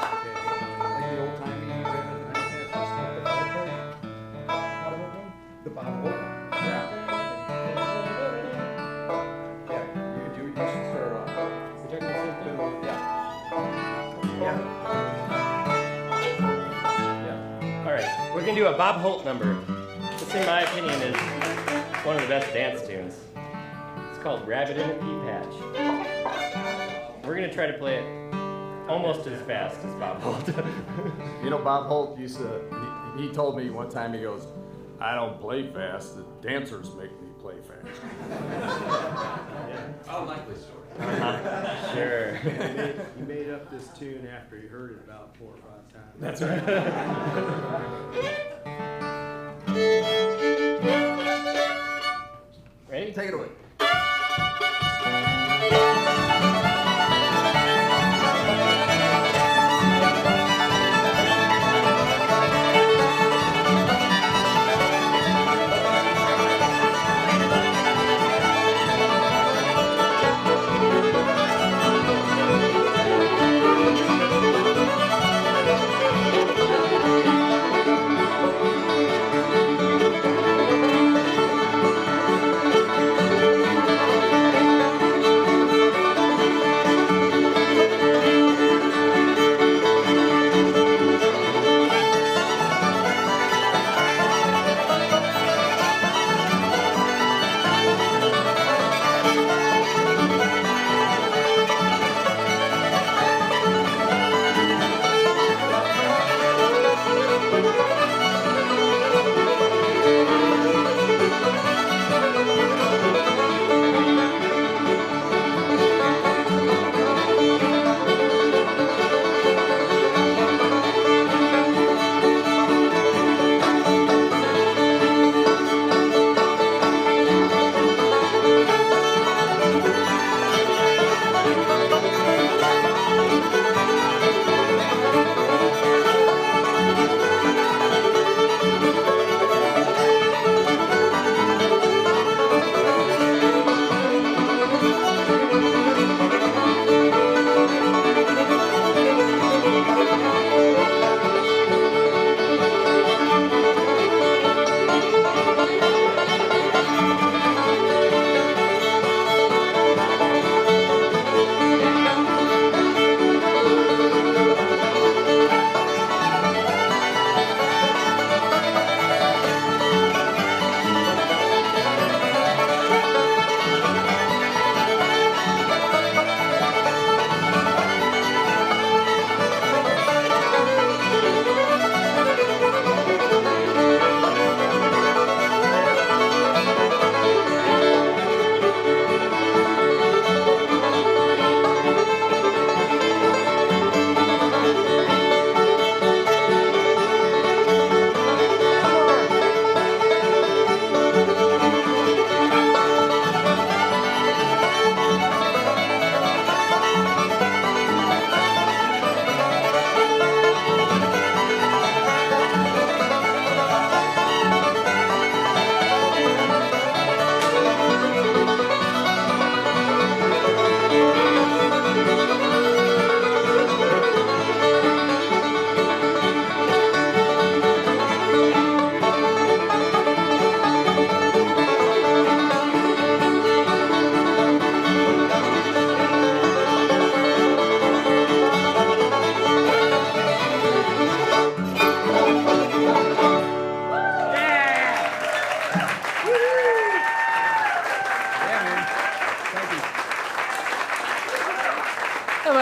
The bottle. Yeah. Yeah, you should start off. Yeah. All right, we're gonna do a Bob Holt number. This, in my opinion, is one of the best dance tunes. It's called Rabbit in a Pea Patch. We're gonna try to play it almost as fast as Bob Holt. You know, Bob Holt used to, he told me one time, he goes, I don't play fast, the dancers make me play fast. Oh, likely story. Sure. He made up this tune after he heard it about 4 or 5 times. That's right. Ready? Take it away.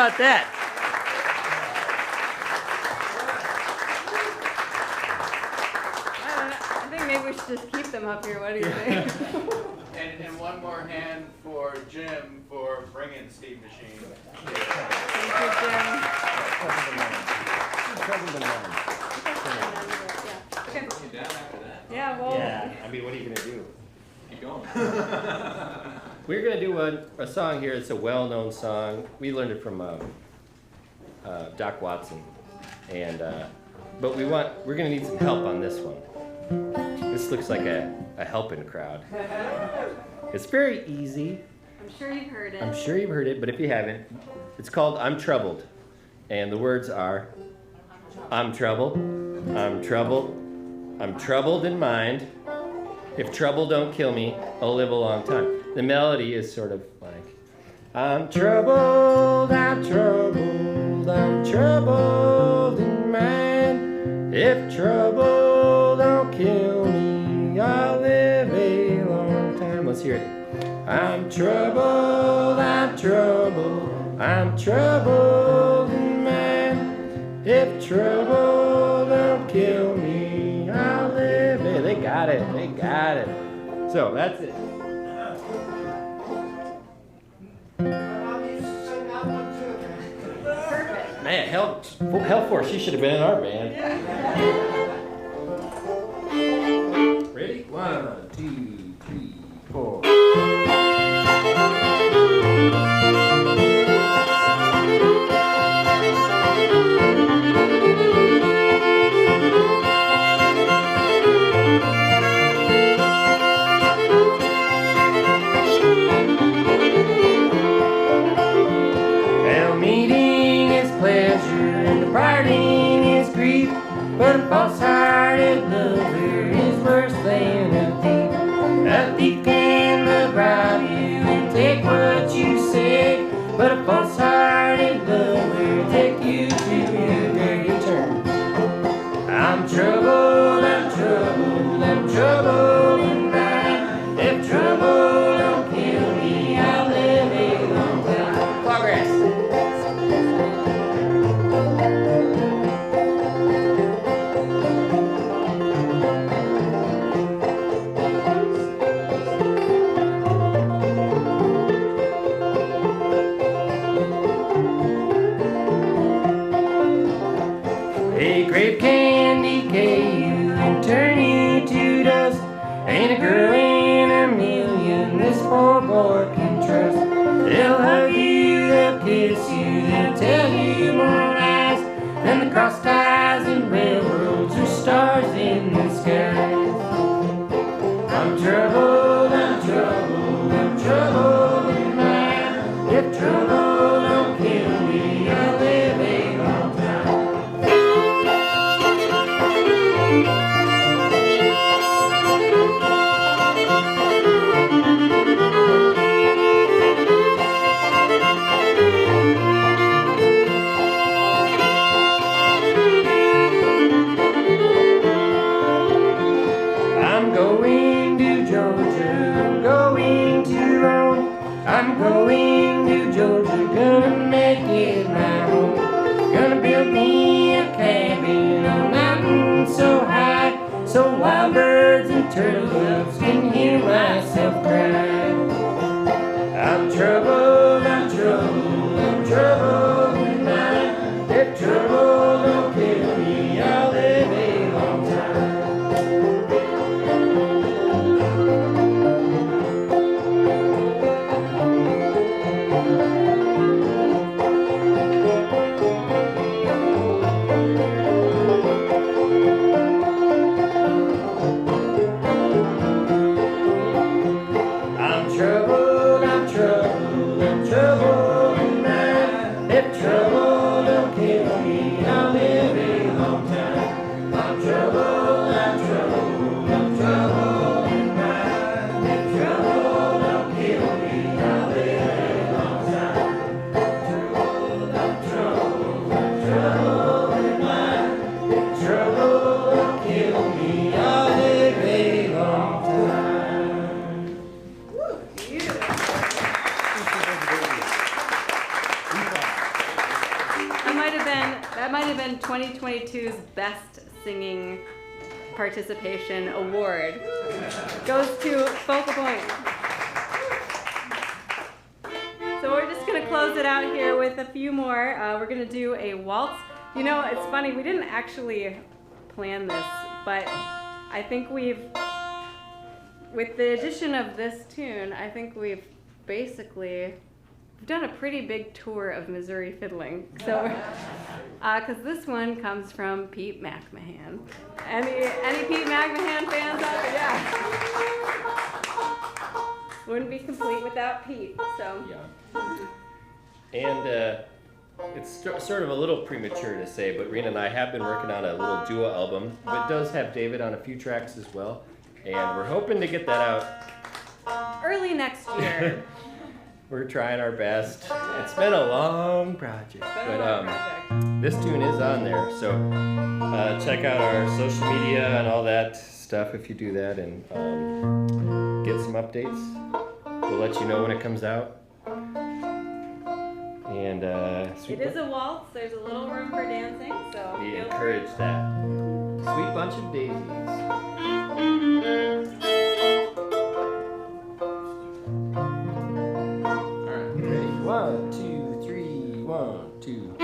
about that? I don't know. I think maybe we should just keep them up here. What do you think? And one more hand for Jim for bringing Steve Machine. Thank you, Jim. Okay. Yeah, well. Yeah, I mean, what are you gonna do? Keep going. We're gonna do a song here. It's a well-known song. We learned it from Doc Watson, and but we're gonna need some help on this one. This looks like a helping crowd. It's very easy. I'm sure you've heard it. I'm sure you've heard it, but if you haven't, it's called "I'm Troubled," and the words are, "I'm troubled, I'm troubled, I'm troubled in mind. If trouble don't kill me, I'll live a long time." The melody is sort of like, "I'm troubled, I'm troubled, I'm troubled in mind. If trouble don't kill me, I'll live a long time." Let's hear it. "I'm troubled, I'm troubled, I'm troubled in mind. If trouble don't kill me, I'll live a..." They got it, they got it. So that's it. Man, hell for she should have been in our band. Ready? 1, 2, 3, 4. Parting is grief, but a false-hearted lover is worse than a thief. A thief can rob you and take what you say, but a false-hearted lover take you to your dirty turn. I'm troubled, I'm troubled, I'm troubled in mind. If trouble don't kill me, I'll live a long time. Progress. Grape can decay you and turn you to dust. Ain't a girl in a million this poor boy can trust. They'll hug you, they'll kiss you, they'll tell you more lies than the cross ties and railroads or stars in the skies. I'm troubled, I'm troubled, I'm troubled in mind. If trouble don't kill me, I'll live a long time. I'm going to Georgia, I'm going to Rome. I'm going to Georgia, gonna make it my home. Gonna build me a cabin on a mountain so high, so wild birds and turtle doves can hear myself cry. I'm troubled, I'm troubled, I'm troubled in mind. If trouble don't kill me, I'll live a long time. I'm troubled, I'm troubled, I'm troubled in mind. If 2022's Best Singing Participation Award goes to Focal Point. So we're just going to close it out here with a few more. We're going to do a waltz. You know, it's funny, we didn't actually plan this, but I think with the addition of this tune, I think we've done a pretty big tour of Missouri fiddling. So, because this one comes from Pete McMahon. Any Pete McMahon fans out there? Yeah. Wouldn't be complete without Pete. So. Yeah. And it's sort of a little premature to say, but Rena and I have been working on a little duo album. It does have David on a few tracks as well, and we're hoping to get that out early next year. We're trying our best. It's been a long project, but this tune is on there. So check out our social media and all that stuff if you do that, and get some updates. We'll let you know when it comes out. And it is a waltz. There's a little room for dancing, so we encourage that. Sweet bunch of daisies. Ready? 1, 2, 3, 1, 2.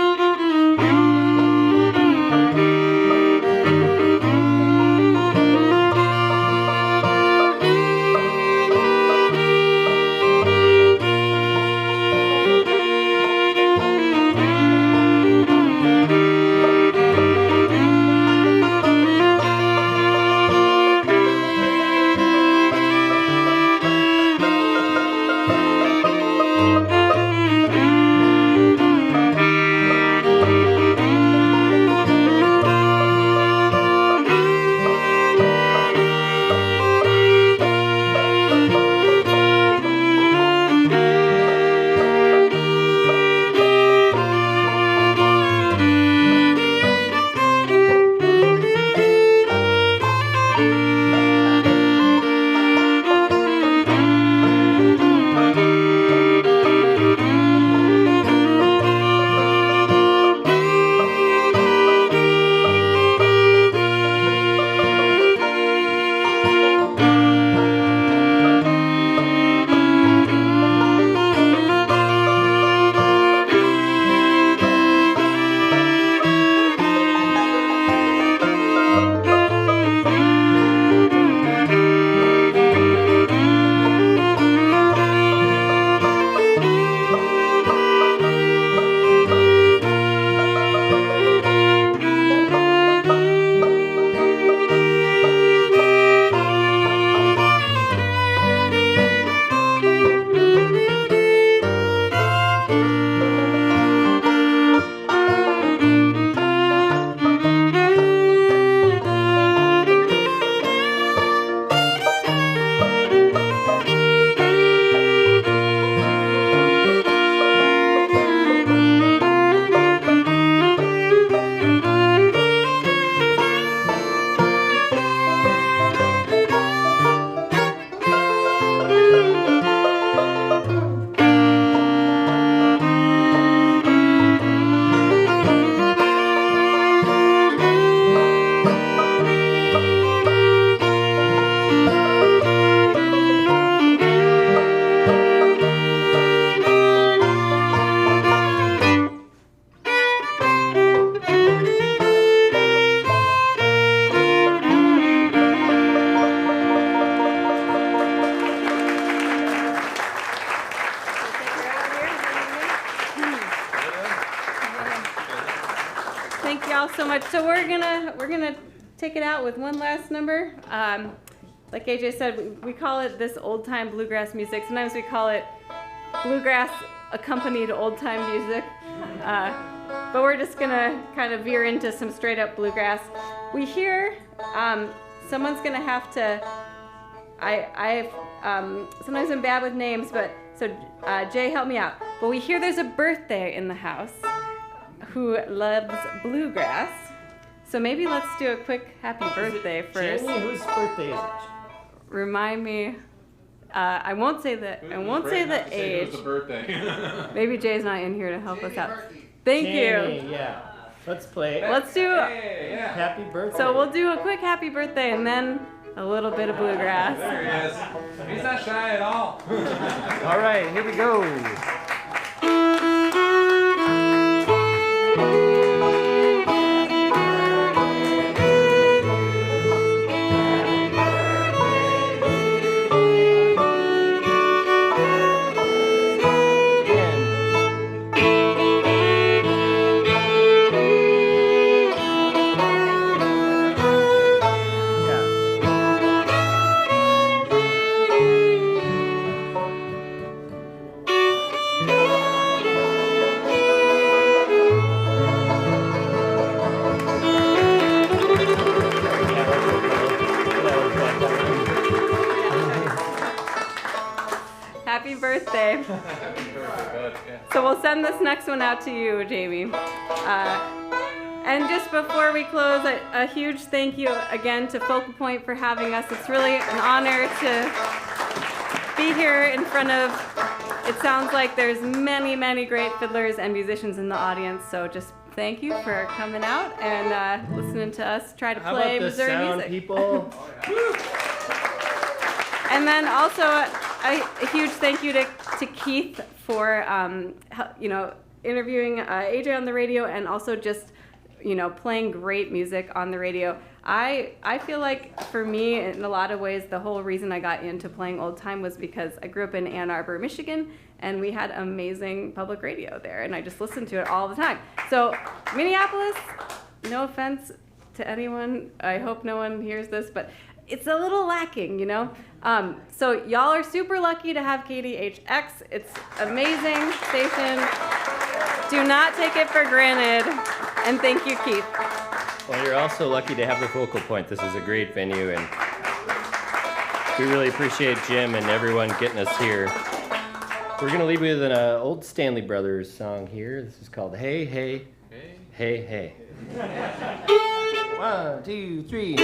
Thank y'all so much. So we're gonna take it out with one last number. Like AJ said, we call it this old time bluegrass music. Sometimes we call it bluegrass accompanied old time music. But we're just gonna kind of veer into some straight up bluegrass. We hear someone's gonna have to. Sometimes I'm bad with names, but so Jay, help me out. But we hear there's a birthday in the house who loves bluegrass. So maybe let's do a quick happy birthday first. Jamie, whose birthday is it? Remind me. I won't say the age. It was a birthday. Maybe Jay's not in here to help us out. Thank Jamie, you. yeah. Let's play. Let's do. Happy birthday. So we'll do a quick happy birthday and then a little bit of bluegrass. There he is. He's not shy at all. All right, here we go. Happy birthday. So we'll send this next one out to you, Jamie. And just before we close, a huge thank you again to Focal Point for having us. It's really an honor to be here in front of, it sounds like there's many, many great fiddlers and musicians in the audience. So just thank you for coming out and listening to us try to play Missouri sound, music. people? And then also a huge thank you to Keith for interviewing AJ on the radio and also just playing great music on the radio. I feel like for me, in a lot of ways, the whole reason I got into playing old time was because I grew up in Ann Arbor, Michigan, and we had amazing public radio there, and I just listened to it all the time. So Minneapolis, no offense to anyone, I hope no one hears this, but it's a little lacking, So y'all are super lucky to have KDHX. It's amazing station. Do not take it for granted. And thank you, Keith. Well, you're also lucky to have the Focal Point. This is a great venue, and we really appreciate Jim and everyone getting us here. We're going to leave you with an old Stanley Brothers song here. This is called Hey, Hey, Hey, Hey. 1, 2, 3.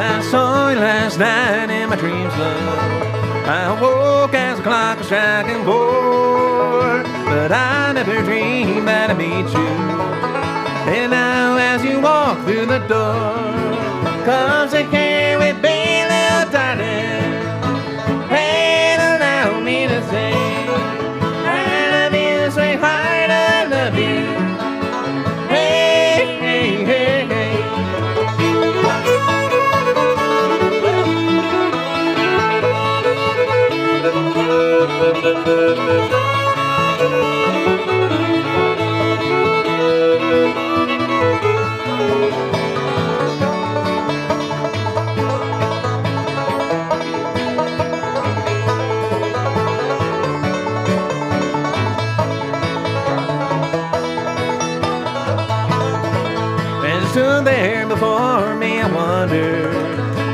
I saw you last night in my dreams, love. I woke as the clock was striking 4, but I never dreamed that I'd meet you. And now as you walk through the door, comes a care with me, little darling. And allow me to say, I love you, sweetheart, I love you. Hey, hey, hey, hey. And stood there before me, I wonder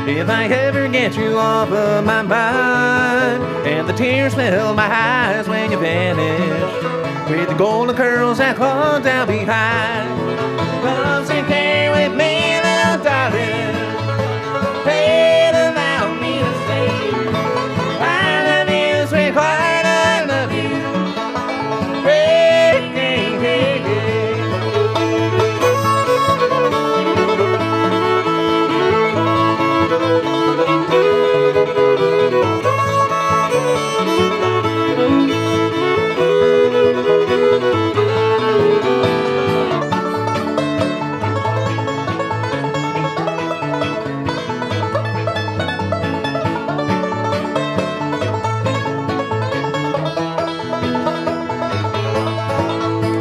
if I ever get you off of my mind. And the tears filled my eyes when you vanished, with the golden curls that clung down behind. Come sit here with me, little darling. Hey, allow me to say, I love you, sweetheart, I love you. Hey, hey, hey, hey.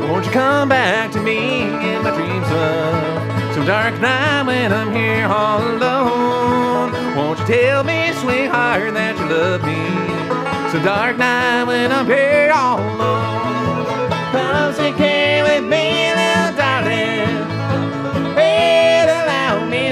Won't you come back to me in my dreams, love? So dark night when I'm here all alone. Won't you tell me, sweetheart, that you love me? So dark night when I'm here all alone. Come sit here with me, little darling. Hey, allow me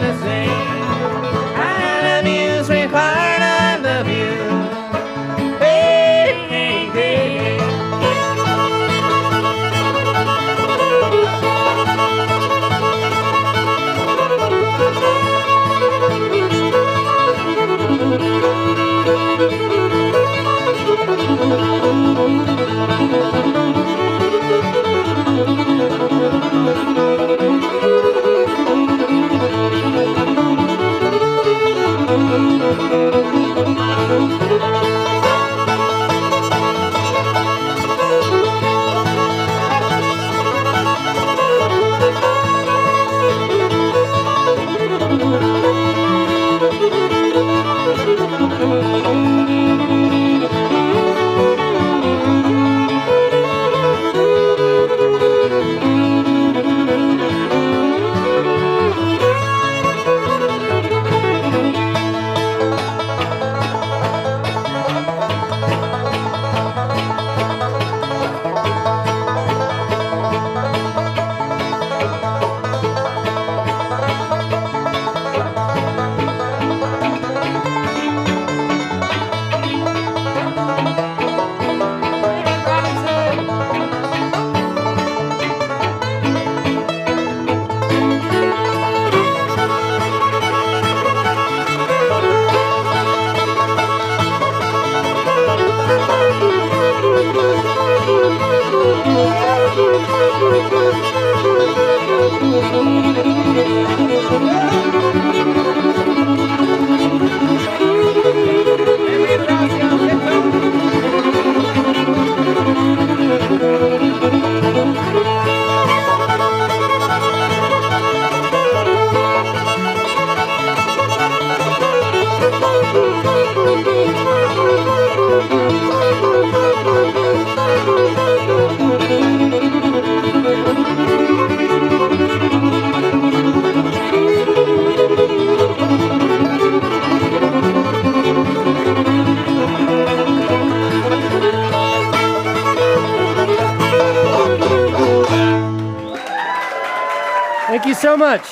Thank you so much.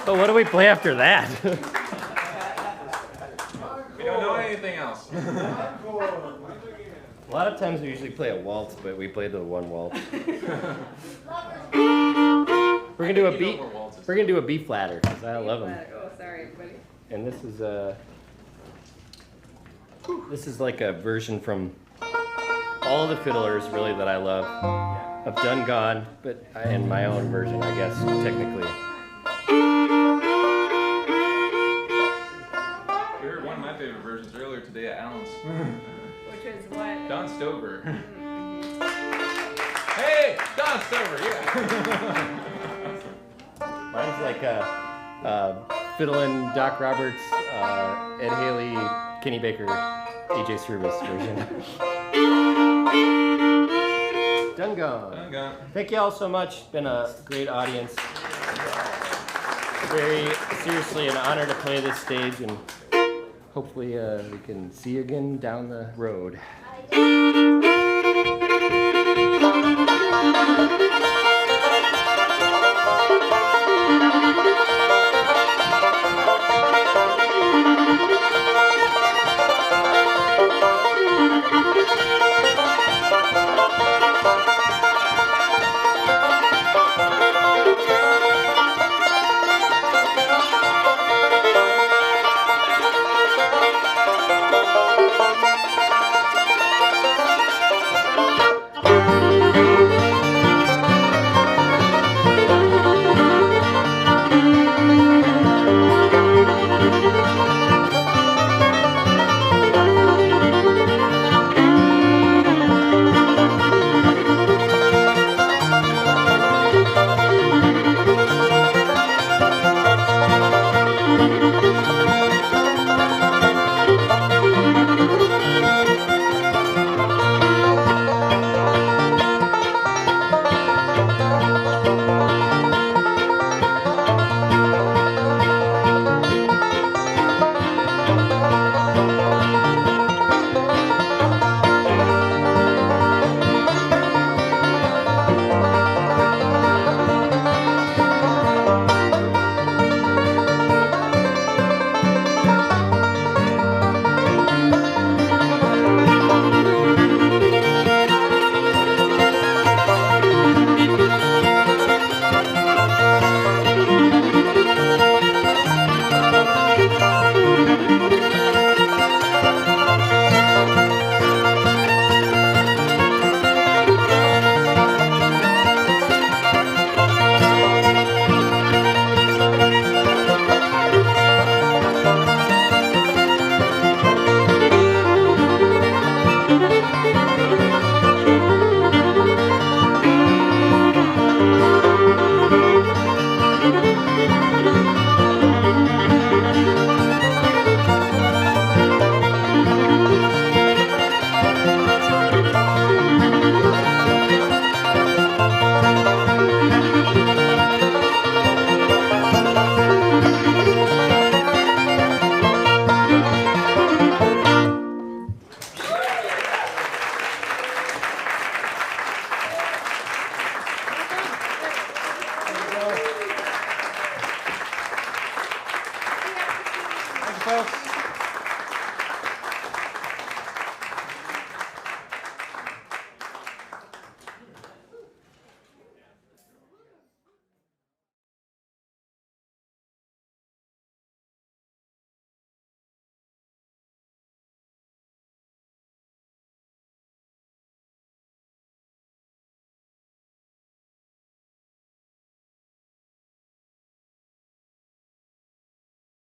But what do we play after that? We don't know anything else. A lot of times we usually play a waltz, but we played the one waltz. We're gonna do a B. We're gonna do a B flatter because I love them. Oh, sorry, everybody. And this is like a version from all the fiddlers really that I love. I've done gone, but in my own version, I guess technically. We heard one of my favorite versions earlier today at Alan's. Which is what? Don Stover. Hey, Don Stover, yeah. Mine's like fiddling Doc Roberts, Ed Haley, Kenny Baker, AJ Srubas version. Done gone. Done gone. Thank you all so much. It's been a great audience. Very seriously an honor to play this stage, and hopefully we can see you again down the road. folks.